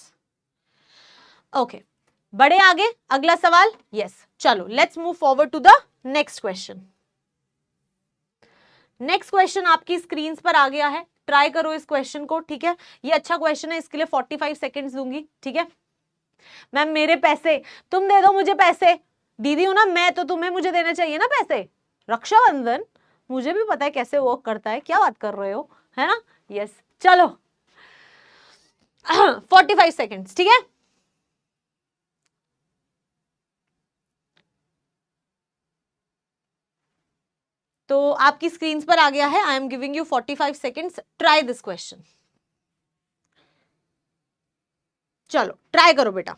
okay, बढ़े आगे, अगला सवाल, यस। चलो let's move forward to the next question. Next question आपकी स्क्रीन पर आ गया है, ट्राई करो इस क्वेश्चन को, ठीक है। ये अच्छा क्वेश्चन है, इसके लिए 45 सेकेंड्स दूंगी, ठीक है। मैम मेरे पैसे, तुम दे दो मुझे पैसे, दीदी हूं ना मैं, तो तुम्हें मुझे देना चाहिए ना पैसे, रक्षाबंधन, मुझे भी पता है कैसे वर्क करता है, क्या बात कर रहे हो, है ना, यस। चलो 45 सेकेंड्स, ठीक है। तो आपकी स्क्रीन पर आ गया है, I am giving you 45 seconds, try this question. चलो ट्राई करो बेटा।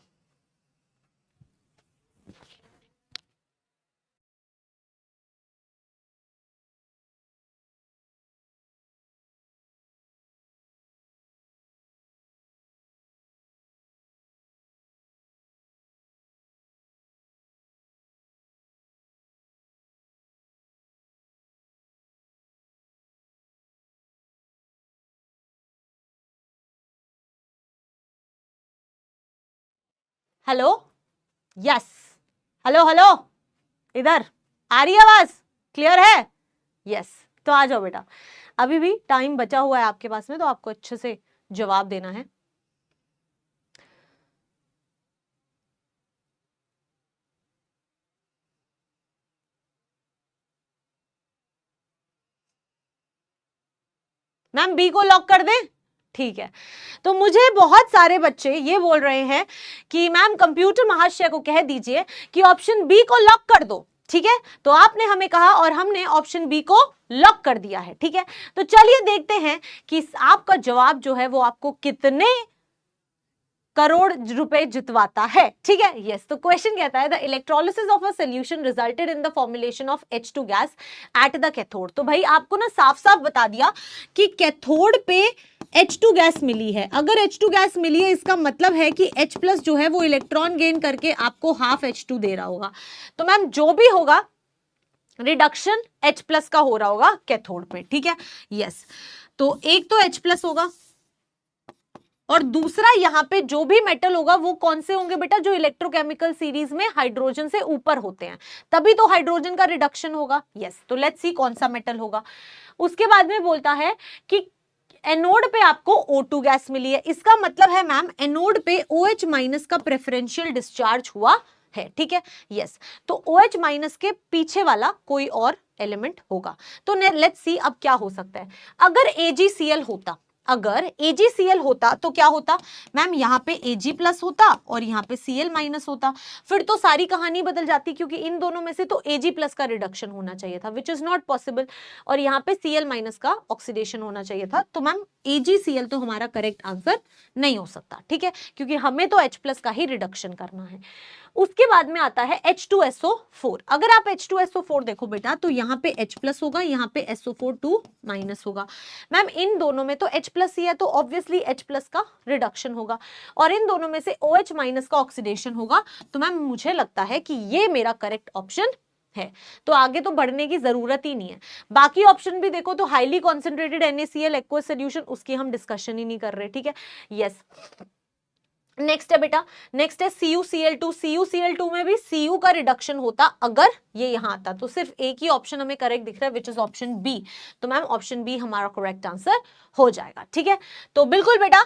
हेलो, यस, हेलो हेलो, इधर आ रही है आवाज, क्लियर है, यस। तो आ जाओ बेटा, अभी भी टाइम बचा हुआ है आपके पास में, तो आपको अच्छे से जवाब देना है। मैम बी को लॉक कर दें, ठीक है। तो मुझे बहुत सारे बच्चे ये बोल रहे हैं कि मैम कंप्यूटर महाशय को कह दीजिए कि ऑप्शन बी को लॉक कर दो, ठीक है। तो आपने हमें कहा और हमने ऑप्शन बी को लॉक कर दिया है, ठीक है। तो चलिए देखते हैं कि आपका जवाब जो है वो आपको कितने करोड़ रुपए जितवाता है, ठीक है, यस। तो क्वेश्चन कहता है the electrolysis of a solution resulted in the formulation of H2 gas at the cathode. तो भाई आपको ना साफ साफ बता दिया कि कैथोड पे H2 गैस मिली है। अगर H2 गैस मिली है इसका मतलब है कि H प्लस जो है वो इलेक्ट्रॉन गेन करके आपको हाफ H2 दे रहा होगा। तो मैम जो भी होगा रिडक्शन H प्लस का हो रहा होगा कैथोड पे, ठीक है, यस। तो एक तो H प्लस होगा और दूसरा यहाँ पे जो भी मेटल होगा वो कौन से होंगे बेटा, जो इलेक्ट्रोकेमिकल सीरीज में हाइड्रोजन से ऊपर होते हैं, तभी तो हाइड्रोजन का रिडक्शन होगा, यस। तो लेट्स सी कौन सा मेटल होगा। उसके बाद में बोलता है कि एनोड पे आपको O2 गैस मिली है, इसका मतलब है मैम एनोड पे OH माइनस का प्रेफरेंशियल डिस्चार्ज हुआ है, ठीक है, यस। तो OH माइनस के पीछे वाला कोई और एलिमेंट होगा। तो लेट्स सी अब क्या हो सकता है। अगर AgCl होता, अगर AgCl होता तो क्या होता मैम, यहाँ पे Ag प्लस होता और यहाँ पे Cl माइनस होता, फिर तो सारी कहानी बदल जाती, क्योंकि इन दोनों में से तो Ag प्लस का रिडक्शन होना चाहिए था, विच इज नॉट पॉसिबल, और यहाँ पे Cl माइनस का ऑक्सीडेशन होना चाहिए था। तो मैम AgCl तो हमारा करेक्ट आंसर नहीं हो सकता, ठीक है, क्योंकि हमें तो H प्लस का ही रिडक्शन करना है। उसके बाद में आता है H2SO4। अगर आप H2SO4 देखो बेटा तो यहाँ पे H प्लस होगा, यहाँ पे SO4 2 माइनस होगा। मैम इन दोनों में तो H प्लस ही है तो ऑब्वियसली H प्लस का रिडक्शन होगा, और इन दोनों में से OH माइनस का ऑक्सीडेशन होगा। तो मैम मुझे लगता है कि ये मेरा करेक्ट ऑप्शन है, तो आगे तो बढ़ने की जरूरत ही नहीं है। बाकी ऑप्शन भी देखो तो highly concentrated NaCl aqueous solution, उसकी हम डिस्कशन ही नहीं कर रहे, ठीक है। यस, नेक्स्ट है बेटा, नेक्स्ट है CuCl2। CuCl2 में भी Cu का रिडक्शन होता अगर ये यहां आता, तो सिर्फ एक ही ऑप्शन हमें करेक्ट दिख रहा है, विच इज ऑप्शन बी। तो मैम ऑप्शन बी हमारा करेक्ट आंसर हो जाएगा, ठीक है। तो बिल्कुल बेटा,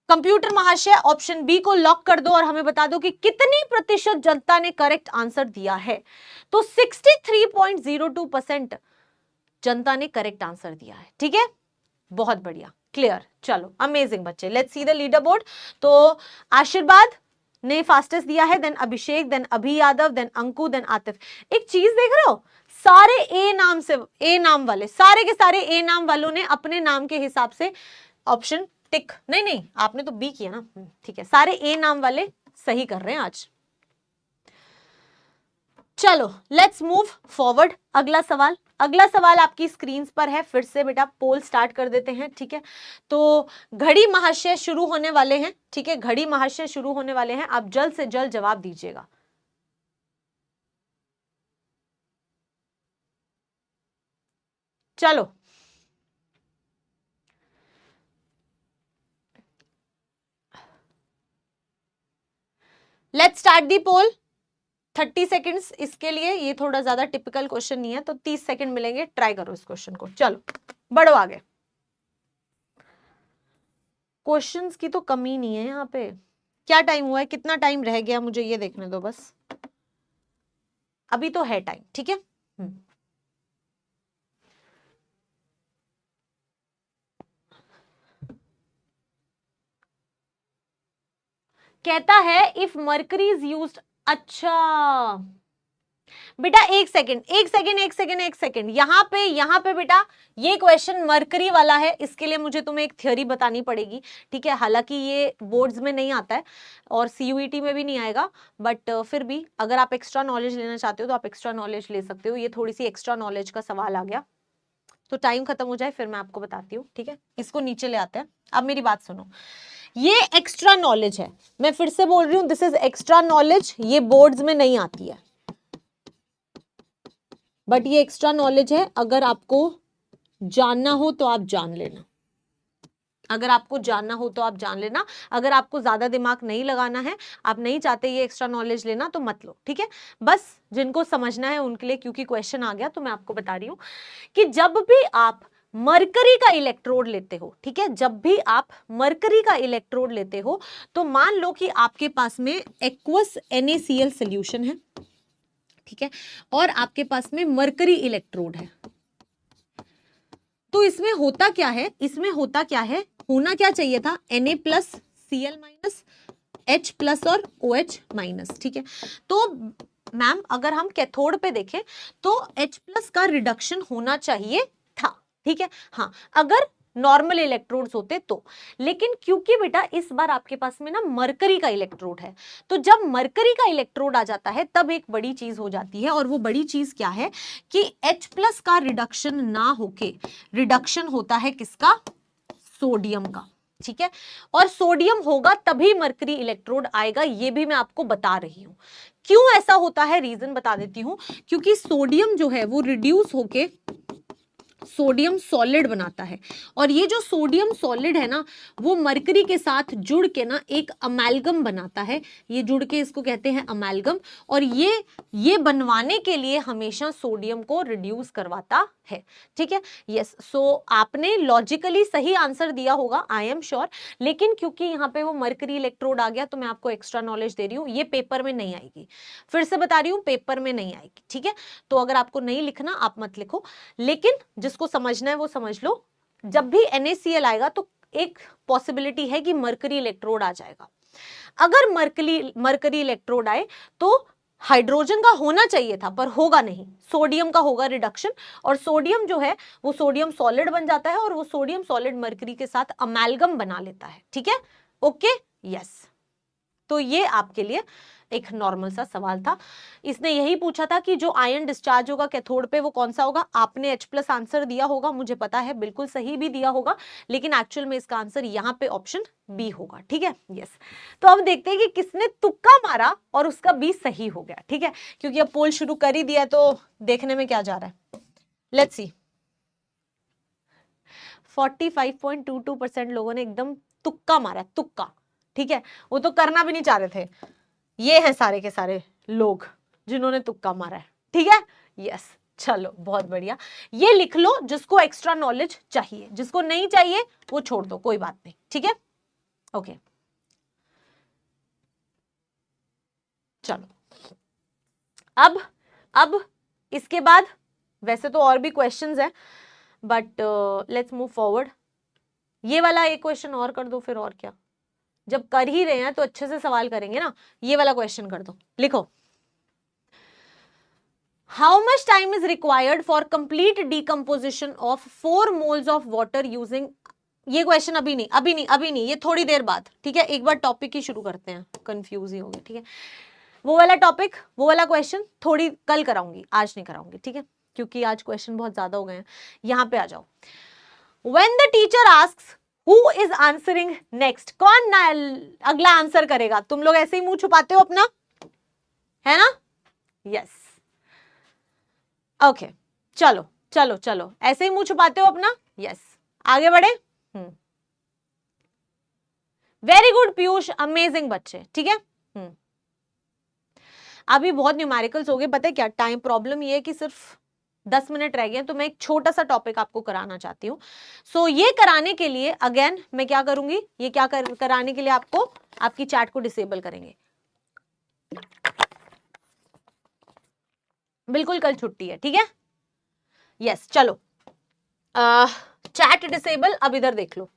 कंप्यूटर महाशय ऑप्शन बी को लॉक कर दो और हमें बता दो कि कितनी प्रतिशत जनता ने करेक्ट आंसर दिया है। तो 63.02% जनता ने करेक्ट आंसर दिया है, ठीक है, बहुत बढ़िया, क्लियर। चलो अमेजिंग बच्चे, let's see the leader board. तो आशीर्वाद ने फास्टेस्ट दिया है, देन अभिषेक, देन अभि यादव, देन अंकु, देन आतिफ। एक चीज देख रहे हो, सारे ए नाम से, ए नाम वाले, सारे के सारे ए नाम वालों ने अपने नाम के हिसाब से ऑप्शन टिक, नहीं आपने तो बी किया ना, ठीक है, सारे ए नाम वाले सही कर रहे हैं आज। चलो लेट्स मूव फॉरवर्ड। अगला सवाल, अगला सवाल आपकी स्क्रीन पर है, फिर से बेटा पोल स्टार्ट कर देते हैं, ठीक है। तो घड़ी महाशय शुरू होने वाले हैं, ठीक है, घड़ी महाशय शुरू होने वाले हैं, आप जल्द से जल्द जवाब दीजिएगा। चलो let's start the poll. 30 seconds इसके लिए, ये थोड़ा ज्यादा टिपिकल क्वेश्चन नहीं है, तो 30 सेकेंड मिलेंगे, ट्राई करो इस क्वेश्चन को। चलो बढ़ो आगे, क्वेश्चंस की तो कमी नहीं है यहाँ पे। क्या टाइम हुआ है, कितना टाइम रह गया, मुझे ये देखने दो बस, अभी तो है टाइम, ठीक है। कहता है इफ मर्करी इज यूज्ड, अच्छा बेटा एक सेकेंड, यहाँ पे बेटा ये क्वेश्चन मरकरी वाला है, इसके लिए मुझे तुम्हें एक थ्योरी बतानी पड़ेगी, ठीक है। हालांकि ये बोर्ड्स में नहीं आता है और CUET में भी नहीं आएगा, बट फिर भी अगर आप एक्स्ट्रा नॉलेज लेना चाहते हो तो आप एक्स्ट्रा नॉलेज ले सकते हो। ये थोड़ी सी एक्स्ट्रा नॉलेज का सवाल आ गया, तो टाइम खत्म हो जाए फिर मैं आपको बताती हूँ, ठीक है। इसको नीचे ले आते हैं। अब मेरी बात सुनो, ये एक्स्ट्रा नॉलेज है, मैं फिर से बोल रही हूँ, दिस इज एक्स्ट्रा नॉलेज, ये बोर्ड्स में नहीं आती है, बट ये एक्स्ट्रा नॉलेज है। अगर आपको जानना हो तो आप जान लेना, अगर आपको जानना हो तो आप जान लेना। अगर आपको ज्यादा दिमाग नहीं लगाना है, आप नहीं चाहते ये एक्स्ट्रा नॉलेज लेना, तो मत लो, ठीक है। बस जिनको समझना है उनके लिए, क्योंकि क्वेश्चन आ गया तो मैं आपको बता रही हूं कि जब भी आप मरकरी का इलेक्ट्रोड लेते हो, ठीक है, जब भी आप मरकरी का इलेक्ट्रोड लेते हो, तो मान लो कि आपके पास में एक्वस NaCl सोल्यूशन है, ठीक है, और आपके पास में मरकरी इलेक्ट्रोड है। तो इसमें होता क्या है, इसमें होता क्या है, होना क्या चाहिए था, Na plus Cl minus H plus और OH माइनस, ठीक है। तो मैम अगर हम कैथोड पे देखें तो H प्लस का रिडक्शन होना चाहिए था, ठीक है, हाँ, अगर नॉर्मल इलेक्ट्रोड्स होते तो। लेकिन क्योंकि बेटा इस बार आपके पास में ना मरकरी का इलेक्ट्रोड है, तो जब मरकरी का इलेक्ट्रोड आ जाता है तब एक बड़ी चीज हो जाती है, और वो बड़ी चीज क्या है कि H प्लस का रिडक्शन ना होके रिडक्शन होता है किसका, सोडियम का, ठीक है। और सोडियम होगा तभी मरकरी इलेक्ट्रोड आएगा, ये भी मैं आपको बता रही हूं। क्यों ऐसा होता है, रीजन बता देती हूं, क्योंकि सोडियम जो है वो रिड्यूस होके सोडियम सॉलिड बनाता है, और ये जो सोडियम सॉलिड है ना, वो मरकरी के साथ जुड़ के ना एक अमेल्गम बनाता है, ये जुड़ के इसको कहते हैं अमेल्गम, और ये बनवाने के लिए हमेशा सोडियम को रिड्यूस करवाता है, ठीक है। यस, सो आपने लॉजिकली सही आंसर दिया होगा, आई एम श्योर, लेकिन क्योंकि यहाँ पे वो मरकरी इलेक्ट्रोड आ गया तो मैं आपको एक्स्ट्रा नॉलेज दे रही हूँ, ये पेपर में नहीं आएगी, फिर से बता रही हूँ, पेपर में नहीं आएगी, ठीक है। तो अगर आपको नहीं लिखना आप मत लिखो, लेकिन जिसको समझना है वो समझ लो, जब भी NaCl आएगा तो एक पॉसिबिलिटी है कि मरकरी इलेक्ट्रोड आ जाएगा। अगर मरकरी इलेक्ट्रोड आए तो हाइड्रोजन का होना चाहिए था पर होगा नहीं, सोडियम का होगा रिडक्शन, और सोडियम जो है वो सोडियम सॉलिड बन जाता है, और वो सोडियम सॉलिड मरकरी के साथ अमेल्गम बना लेता है, ठीक है, ओके, यस। तो ये आपके लिए एक नॉर्मल सा सवाल था। इसने यही पूछा था कि जो आयन डिस्चार्ज होगा कैथोड पे वो कौन सा होगा। आपने H+ आंसर दिया होगा, मुझे पता है, बिल्कुल सही भी दिया होगा, लेकिन एक्चुअल में इसका आंसर यहाँ पे ऑप्शन बी होगा। ठीक है, यस। तो अब देखते हैं कि किसने तुक्का मारा और उसका बी सही हो गया। ठीक है, क्योंकि अब पोल शुरू कर ही दिया तो देखने में क्या जा रहा है। लेट्स सी, 45.22% लोगों ने एकदम तुक्का मारा, तुक्का। ठीक है, वो तो करना भी नहीं चाह रहे थे। ये हैं सारे के सारे लोग जिन्होंने तुक्का मारा है। ठीक है, यस, चलो बहुत बढ़िया। ये लिख लो जिसको एक्स्ट्रा नॉलेज चाहिए, जिसको नहीं चाहिए वो छोड़ दो, कोई बात नहीं। ठीक है, ओके, चलो। अब इसके बाद वैसे तो और भी क्वेश्चंस हैं, बट लेट्स मूव फॉरवर्ड। ये वाला एक क्वेश्चन और कर दो, फिर और क्या, जब कर ही रहे हैं तो अच्छे से सवाल करेंगे ना। ये वाला क्वेश्चन कर दो, लिखो, how much time is required for complete decomposition of 4 moles of water using. ये क्वेश्चन अभी नहीं, ये थोड़ी देर बाद। ठीक है, एक बार टॉपिक ही शुरू करते हैं, कंफ्यूज ही हो गया। ठीक है, वो वाला टॉपिक, वो वाला क्वेश्चन थोड़ी कल कराऊंगी, आज नहीं कराऊंगी। ठीक है, क्योंकि आज क्वेश्चन बहुत ज्यादा हो गए हैं। यहां पे आ जाओ। When the teacher asks who is answering next, कौन ना अगला आंसर करेगा। तुम लोग ऐसे ही मुंह छुपाते हो अपना, है ना। यस, ओके, चलो चलो चलो, ऐसे ही मुंह छुपाते हो अपना। यस, आगे बढ़े। वेरी गुड पीयूष, अमेजिंग बच्चे। ठीक है, अभी बहुत न्यूमेरिकल्स हो गए। पता है क्या टाइम प्रॉब्लम ये है कि सिर्फ 10 मिनट रह गए, तो मैं एक छोटा सा टॉपिक आपको कराना चाहती हूँ। सो ये कराने के लिए अगेन मैं क्या करूंगी, ये क्या कराने के लिए आपको आपकी चैट को डिसेबल करेंगे। बिल्कुल कल छुट्टी है। ठीक है, यस, चलो चैट डिसेबल। अब इधर देख लो,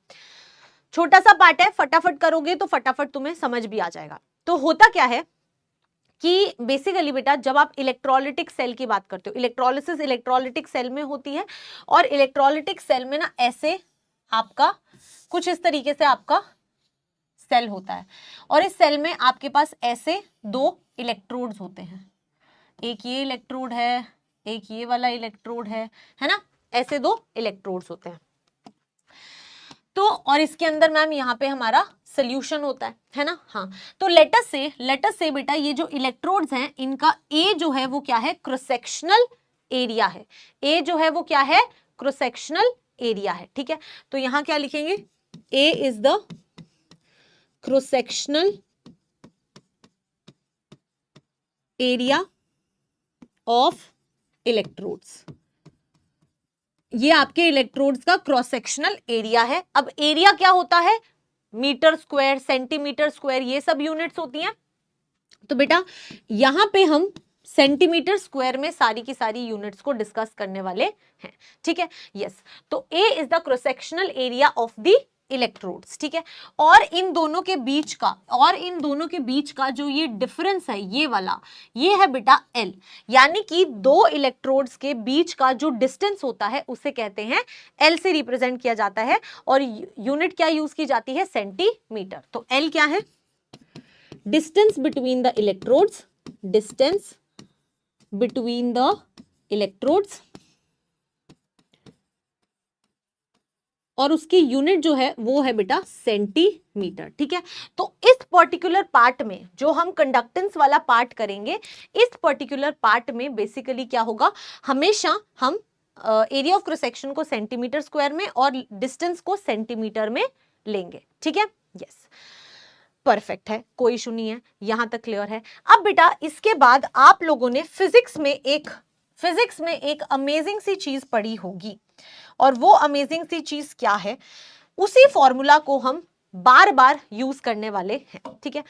छोटा सा पार्ट है, फटाफट करोगे तो फटाफट तुम्हें समझ भी आ जाएगा। तो होता क्या है कि बेसिकली बेटा, जब आप इलेक्ट्रोलिटिक सेल की बात करते हो, इलेक्ट्रोलिसिस इलेक्ट्रोलिटिक सेल में होती है, और इलेक्ट्रोलिटिक सेल में ना ऐसे आपका कुछ इस तरीके से आपका सेल होता है, और इस सेल में आपके पास ऐसे 2 इलेक्ट्रोड्स होते हैं। एक ये इलेक्ट्रोड है, एक ये वाला इलेक्ट्रोड है ना, ऐसे 2 इलेक्ट्रोड्स होते हैं। तो और इसके अंदर मैम यहाँ पे हमारा सोल्यूशन होता है ना। हाँ, तो लेटस से बेटा, ये जो इलेक्ट्रोड्स हैं इनका ए जो है वो क्या है, क्रॉस सेक्शनल एरिया है। ए जो है वो क्या है, क्रॉस सेक्शनल एरिया है। ठीक है, तो यहां क्या लिखेंगे, A is the cross sectional area of electrodes. ये आपके इलेक्ट्रोड्स का क्रॉस सेक्शनल एरिया है। अब एरिया क्या होता है, मीटर स्क्वायर, सेंटीमीटर स्क्वायर, ये सब यूनिट्स होती हैं। तो बेटा यहां पे हम सेंटीमीटर स्क्वायर में सारी की सारी यूनिट्स को डिस्कस करने वाले हैं। ठीक है, यस। तो A is the cross sectional area of the electrodes. ठीक है, और इन दोनों के बीच का जो ये डिफरेंस है, ये वाला, ये है बेटा एल। यानी कि 2 इलेक्ट्रोड्स के बीच का जो डिस्टेंस होता है उसे कहते हैं एल से रिप्रेजेंट किया जाता है, और यूनिट क्या यूज की जाती है, सेंटीमीटर। तो एल क्या है, distance between the electrodes, distance between the electrodes, और उसकी यूनिट जो है वो है बेटा सेंटीमीटर। ठीक है, तो इस पर्टिकुलर पार्ट में जो हम कंडक्टेंस वाला पार्ट करेंगे, इस पर्टिकुलर पार्ट में बेसिकली क्या होगा, हमेशा हम एरिया ऑफ क्रॉस सेक्शन को सेंटीमीटर स्क्वायर में और डिस्टेंस को सेंटीमीटर में लेंगे। ठीक है, यस, परफेक्ट है, कोई इशू नहीं है, यहां तक क्लियर है। अब बेटा इसके बाद आप लोगों ने फिजिक्स में एक अमेजिंग सी चीज पढ़ी होगी, और वो अमेजिंग सी चीज क्या है, उसी फॉर्मूला को हम बार बार यूज करने वाले हैं। ठीक है,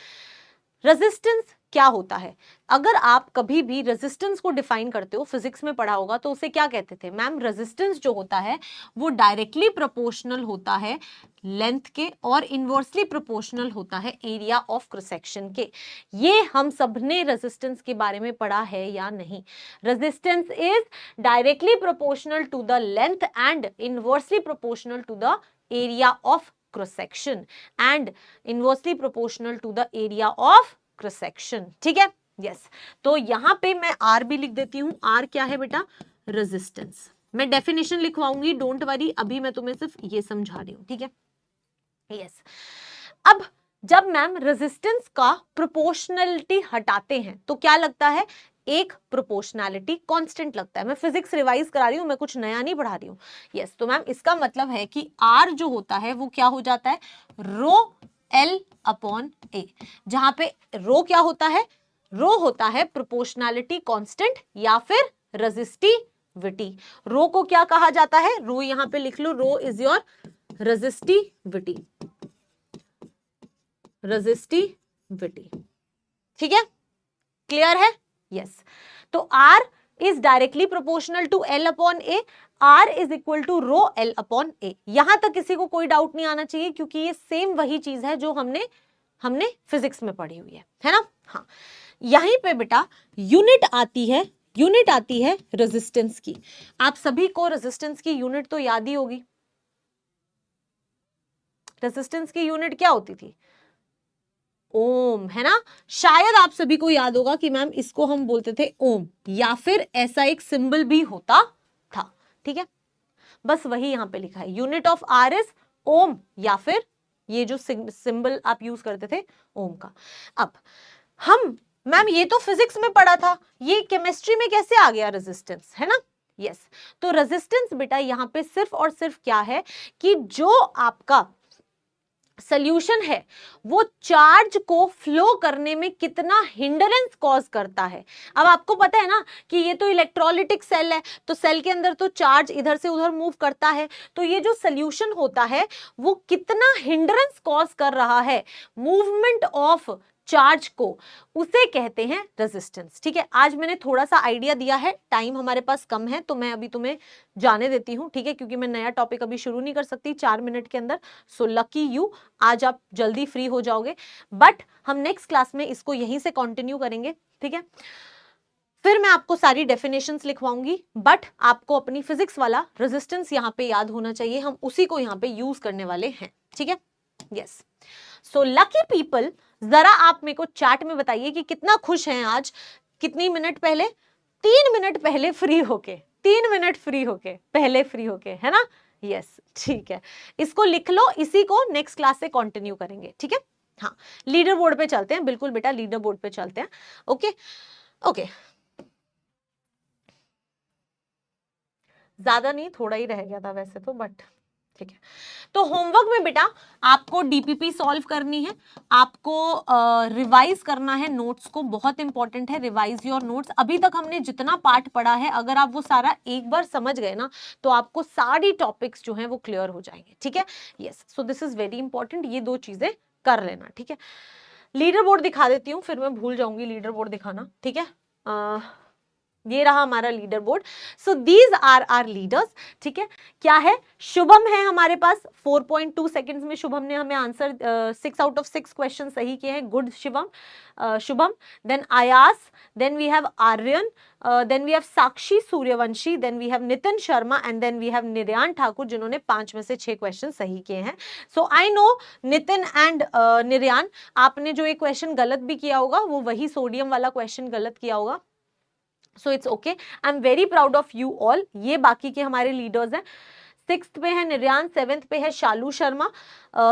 रेजिस्टेंस क्या होता है, अगर आप कभी भी रेजिस्टेंस को डिफाइन करते हो, फिजिक्स में पढ़ा होगा, तो उसे क्या कहते थे मैम, रेजिस्टेंस जो होता है वो डायरेक्टली प्रोपोर्शनल होता है लेंथ के, और इनवर्सली प्रोपोर्शनल होता है एरिया ऑफ क्रॉस सेक्शन के। ये हम सबने रेजिस्टेंस के बारे में पढ़ा है या नहीं। Resistance is directly proportional to the length and inversely proportional to the area of cross section and inversely proportional to the area of cross section. ठीक है, यस। तो यहां पे मैं आर भी लिख देती हूं। आर क्या है बेटा? रेजिस्टेंस। मैं डेफिनेशन लिखवाऊंगी, डोंट वरी, अभी मैं तुम्हें सिर्फ ये समझा रही हूं। ठीक है, यस। अब जब मैम रेजिस्टेंस का प्रोपोर्शनलिटी हटाते हैं तो क्या लगता है? एक प्रोपोर्शनैलिटी कांस्टेंट लगता है। मैं फिजिक्स रिवाइज करा रही हूं, मैं कुछ नया नहीं पढ़ा रही हूं। यस, तो मैम इसका मतलब है कि आर जो होता है वो क्या हो जाता है? रो एल अपॉन ए, जहां पे रो क्या होता है? रो होता है प्रोपोर्शनैलिटी कांस्टेंट या फिर रेजिस्टिविटी। रो को क्या कहा जाता है? रो यहां पे लिख लो, rho is your resistivity. Resistivity, ठीक है, क्लियर है? यस। तो R is directly proportional to L upon A, R is equal to rho L upon A। यहां तक किसी को कोई डाउट नहीं आना चाहिए, क्योंकि ये सेम वही चीज है जो हमने फिजिक्स में पढ़ी हुई है ना? हाँ, यहीं पे बेटा यूनिट आती है रेजिस्टेंस की। आप सभी को रेजिस्टेंस की यूनिट तो याद ही होगी। रेजिस्टेंस की यूनिट क्या होती थी? ओम, है ना? शायद आप सभी को याद होगा कि मैम इसको हम बोलते थे ओम, या फिर ऐसा एक सिंबल भी होता था। ठीक है, बस वही यहां पे लिखा है, यूनिट ऑफ आर इज ओम, या फिर ये जो सिंबल आप यूज करते थे ओम का। अब हम मैम ये तो फिजिक्स में पढ़ा था, ये केमिस्ट्री में कैसे आ गया रेजिस्टेंस, है ना? यस। तो रेजिस्टेंस बेटा यहां पे सिर्फ और सिर्फ क्या है कि जो आपका सॉल्यूशन है वो चार्ज को फ्लो करने में कितना हिंडरेंस कॉज करता है। अब आपको पता है ना कि ये तो इलेक्ट्रोलाइटिक सेल है, तो सेल के अंदर तो चार्ज इधर से उधर मूव करता है, तो ये जो सॉल्यूशन होता है वो कितना हिंडरेंस कॉज कर रहा है मूवमेंट ऑफ चार्ज को, उसे कहते हैं रेजिस्टेंस। ठीक है, आज मैंने थोड़ा सा आइडिया दिया है, टाइम हमारे पास कम है, तो मैं अभी तुम्हें जाने देती हूँ। ठीक है, क्योंकि मैं नया टॉपिक अभी शुरू नहीं कर सकती 4 मिनट के अंदर। सो लकी यू, आज आप जल्दी फ्री हो जाओगे, बट हम नेक्स्ट क्लास में इसको यहीं से कंटिन्यू करेंगे। ठीक है, फिर मैं आपको सारी डेफिनेशंस लिखवाऊंगी, बट आपको अपनी फिजिक्स वाला रेजिस्टेंस यहाँ पे याद होना चाहिए, हम उसी को यहाँ पे यूज करने वाले हैं। ठीक है, यस। सो लकी पीपल, जरा आप मेरे को चैट में बताइए कि कितना खुश हैं आज। कितनी मिनट पहले? 3 मिनट पहले फ्री होके, 3 मिनट फ्री होके, पहले फ्री होके, है ना? यस, ठीक है, इसको लिख लो, इसी को नेक्स्ट क्लास से कंटिन्यू करेंगे। ठीक है, हाँ, लीडर बोर्ड पे चलते हैं। बिल्कुल बेटा, लीडर बोर्ड पे चलते हैं। ओके ओके, ज्यादा नहीं, थोड़ा ही रह गया था वैसे तो, बट ठीक है। तो होमवर्क में बेटा आपको डीपीपी सॉल्व करनी है, आपको रिवाइज करना है नोट्स को, बहुत इंपॉर्टेंट है, रिवाइज योर नोट्स। अभी तक हमने जितना पार्ट पढ़ा है, अगर आप वो सारा एक बार समझ गए ना, तो आपको सारी टॉपिक्स जो हैं वो क्लियर हो जाएंगे। ठीक है, yes. So this is very important, ये 2 चीजें कर लेना। ठीक है, लीडर बोर्ड दिखा देती हूँ, फिर मैं भूल जाऊंगी लीडर बोर्ड दिखाना। ठीक है, ये रहा हमारा leader board. So these are are leaders. ठीक है, क्या है? शुभम है हमारे पास, 4.2 सेकंड्स में शुभम ने हमें आंसर 6 आउट ऑफ 6 क्वेश्चन सही किए हैं। Good Shubham, Shubham. Then Ayas, then we have Aryan, then we have Sakshi Suryavanshi, then we have Nitin Sharma, and then we have Niryan Thakur, जिन्होंने 5 में से 6 क्वेश्चन सही किए हैं। So I know Nitin and Niryan, आपने जो एक क्वेश्चन गलत भी किया होगा वो वही सोडियम वाला क्वेश्चन गलत किया होगा। So it's okay, I am very proud of you all. ये बाकी के हमारे लीडर्स हैं। 6th पे है निर्यान, 7th पे है शालू शर्मा,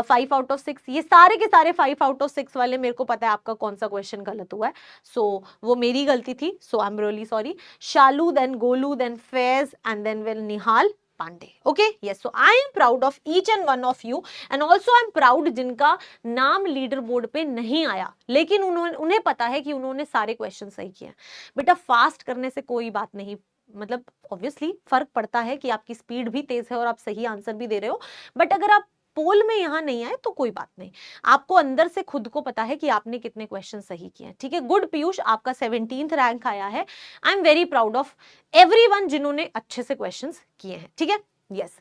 5 आउट ऑफ 6। ये सारे के सारे 5 आउट ऑफ 6 वाले, मेरे को पता है आपका कौन सा क्वेश्चन गलत हुआ है, सो वो मेरी गलती थी, so I am really sorry. Shalu, then Golu, then Faiz, and then well Nihal Pandey. Okay, yes. So I am proud of each and one of you, and also I am proud जिनका नाम लीडर बोर्ड पे नहीं आया, लेकिन उन्हें पता है कि उन्होंने सारे क्वेश्चन सही किए। बेटा फास्ट करने से कोई बात नहीं, मतलब ऑब्वियसली फर्क पड़ता है कि आपकी स्पीड भी तेज है और आप सही आंसर भी दे रहे हो, बट अगर आप पोल में यहां नहीं आए तो कोई बात नहीं, आपको अंदर से खुद को पता है कि आपने कितने क्वेश्चन सही किए हैं। ठीक है, गुड पीयूष, आपका 17th रैंक आया है। I am very proud of everyone जिन्होंने अच्छे से क्वेश्चंस किए हैं। ठीक है, यस।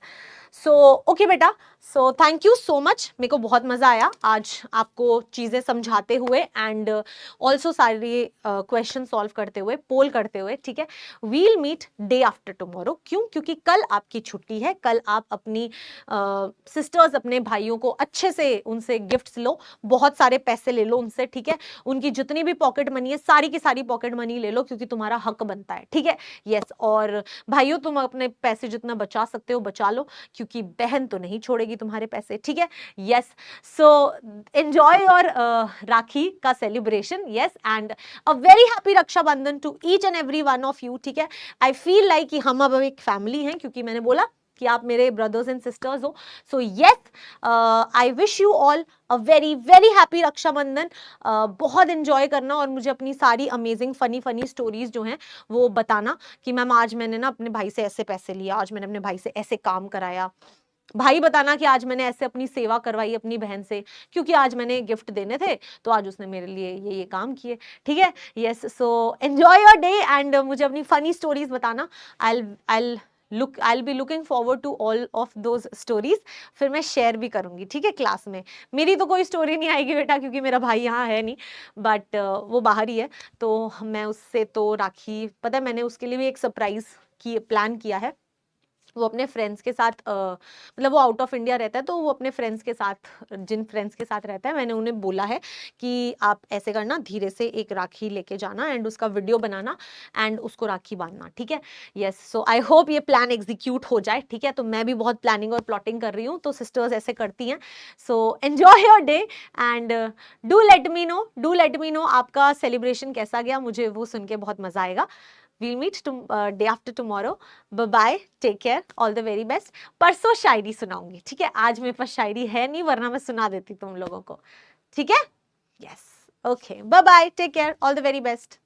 सो ओके बेटा, so thank you so much, मेरे को बहुत मज़ा आया आज आपको चीज़ें समझाते हुए एंड ऑल्सो सारी क्वेश्चन सॉल्व करते हुए, पोल करते हुए, ठीक है। We'll meet day after tomorrow, क्यों? क्योंकि कल आपकी छुट्टी है, कल आप अपनी सिस्टर्स, अपने भाइयों को अच्छे से उनसे गिफ्ट्स लो, बहुत सारे पैसे ले लो उनसे, ठीक है। उनकी जितनी भी पॉकेट मनी है, सारी की सारी पॉकेट मनी ले लो, क्योंकि तुम्हारा हक बनता है, ठीक है। यस, और भाइयों तुम अपने पैसे जितना बचा सकते हो बचा लो, क्योंकि बहन तो नहीं छोड़ेगी तुम्हारे पैसे, ठीक है। Yes, so enjoy your Rakhi का celebration, yes, and a very happy Raksha Bandhan to each and every one of you, ठीक है। आई फील लाइक कि हम अब एक फैमिली हैं, क्योंकि मैंने बोला कि आप मेरे ब्रदर्स एंड सिस्टर्स हो। So yes, I wish you all a very very happy Rakshabandhan. बहुत एंजॉय करना और मुझे अपनी सारी अमेजिंग फनी फनी स्टोरीज जो हैं वो बताना कि मैम आज मैंने ना अपने भाई से ऐसे पैसे लिए, आज मैंने अपने भाई से ऐसे काम कराया। भाई बताना कि आज मैंने ऐसे अपनी सेवा करवाई अपनी बहन से, क्योंकि आज मैंने गिफ्ट देने थे तो आज उसने मेरे लिए ये काम किए, ठीक है। Yes, so enjoy your day and मुझे अपनी फनी स्टोरीज बताना। I'll be looking forward to all of those stories। फिर मैं शेयर भी करूंगी, ठीक है, क्लास में। मेरी तो कोई स्टोरी नहीं आएगी बेटा, क्योंकि मेरा भाई यहाँ है नहीं, बट वो बाहर ही है, तो मैं उससे तो राखी, पता है मैंने उसके लिए भी एक सरप्राइज की प्लान किया है। वो अपने फ्रेंड्स के साथ मतलब वो आउट ऑफ इंडिया रहता है, तो वो अपने फ्रेंड्स के साथ, जिन फ्रेंड्स के साथ रहता है, मैंने उन्हें बोला है कि आप ऐसे करना, धीरे से एक राखी लेके जाना एंड उसका वीडियो बनाना एंड उसको राखी बांधना, ठीक है। यस, सो आई होप ये प्लान एग्जीक्यूट हो जाए, ठीक है। तो मैं भी बहुत प्लानिंग और प्लॉटिंग कर रही हूँ, तो सिस्टर्स ऐसे करती हैं। सो enjoy your day and do let me know आपका सेलिब्रेशन कैसा गया, मुझे वो सुन के बहुत मजा आएगा। We'll meet day after tomorrow. Bye bye. Take care. All the very best. परसों शायरी सुनाऊंगी, ठीक है। आज मेरे पास शायरी है नहीं, वरना मैं सुना देती तुम लोगों को, ठीक है। Yes, okay, bye bye, take care, all the very best.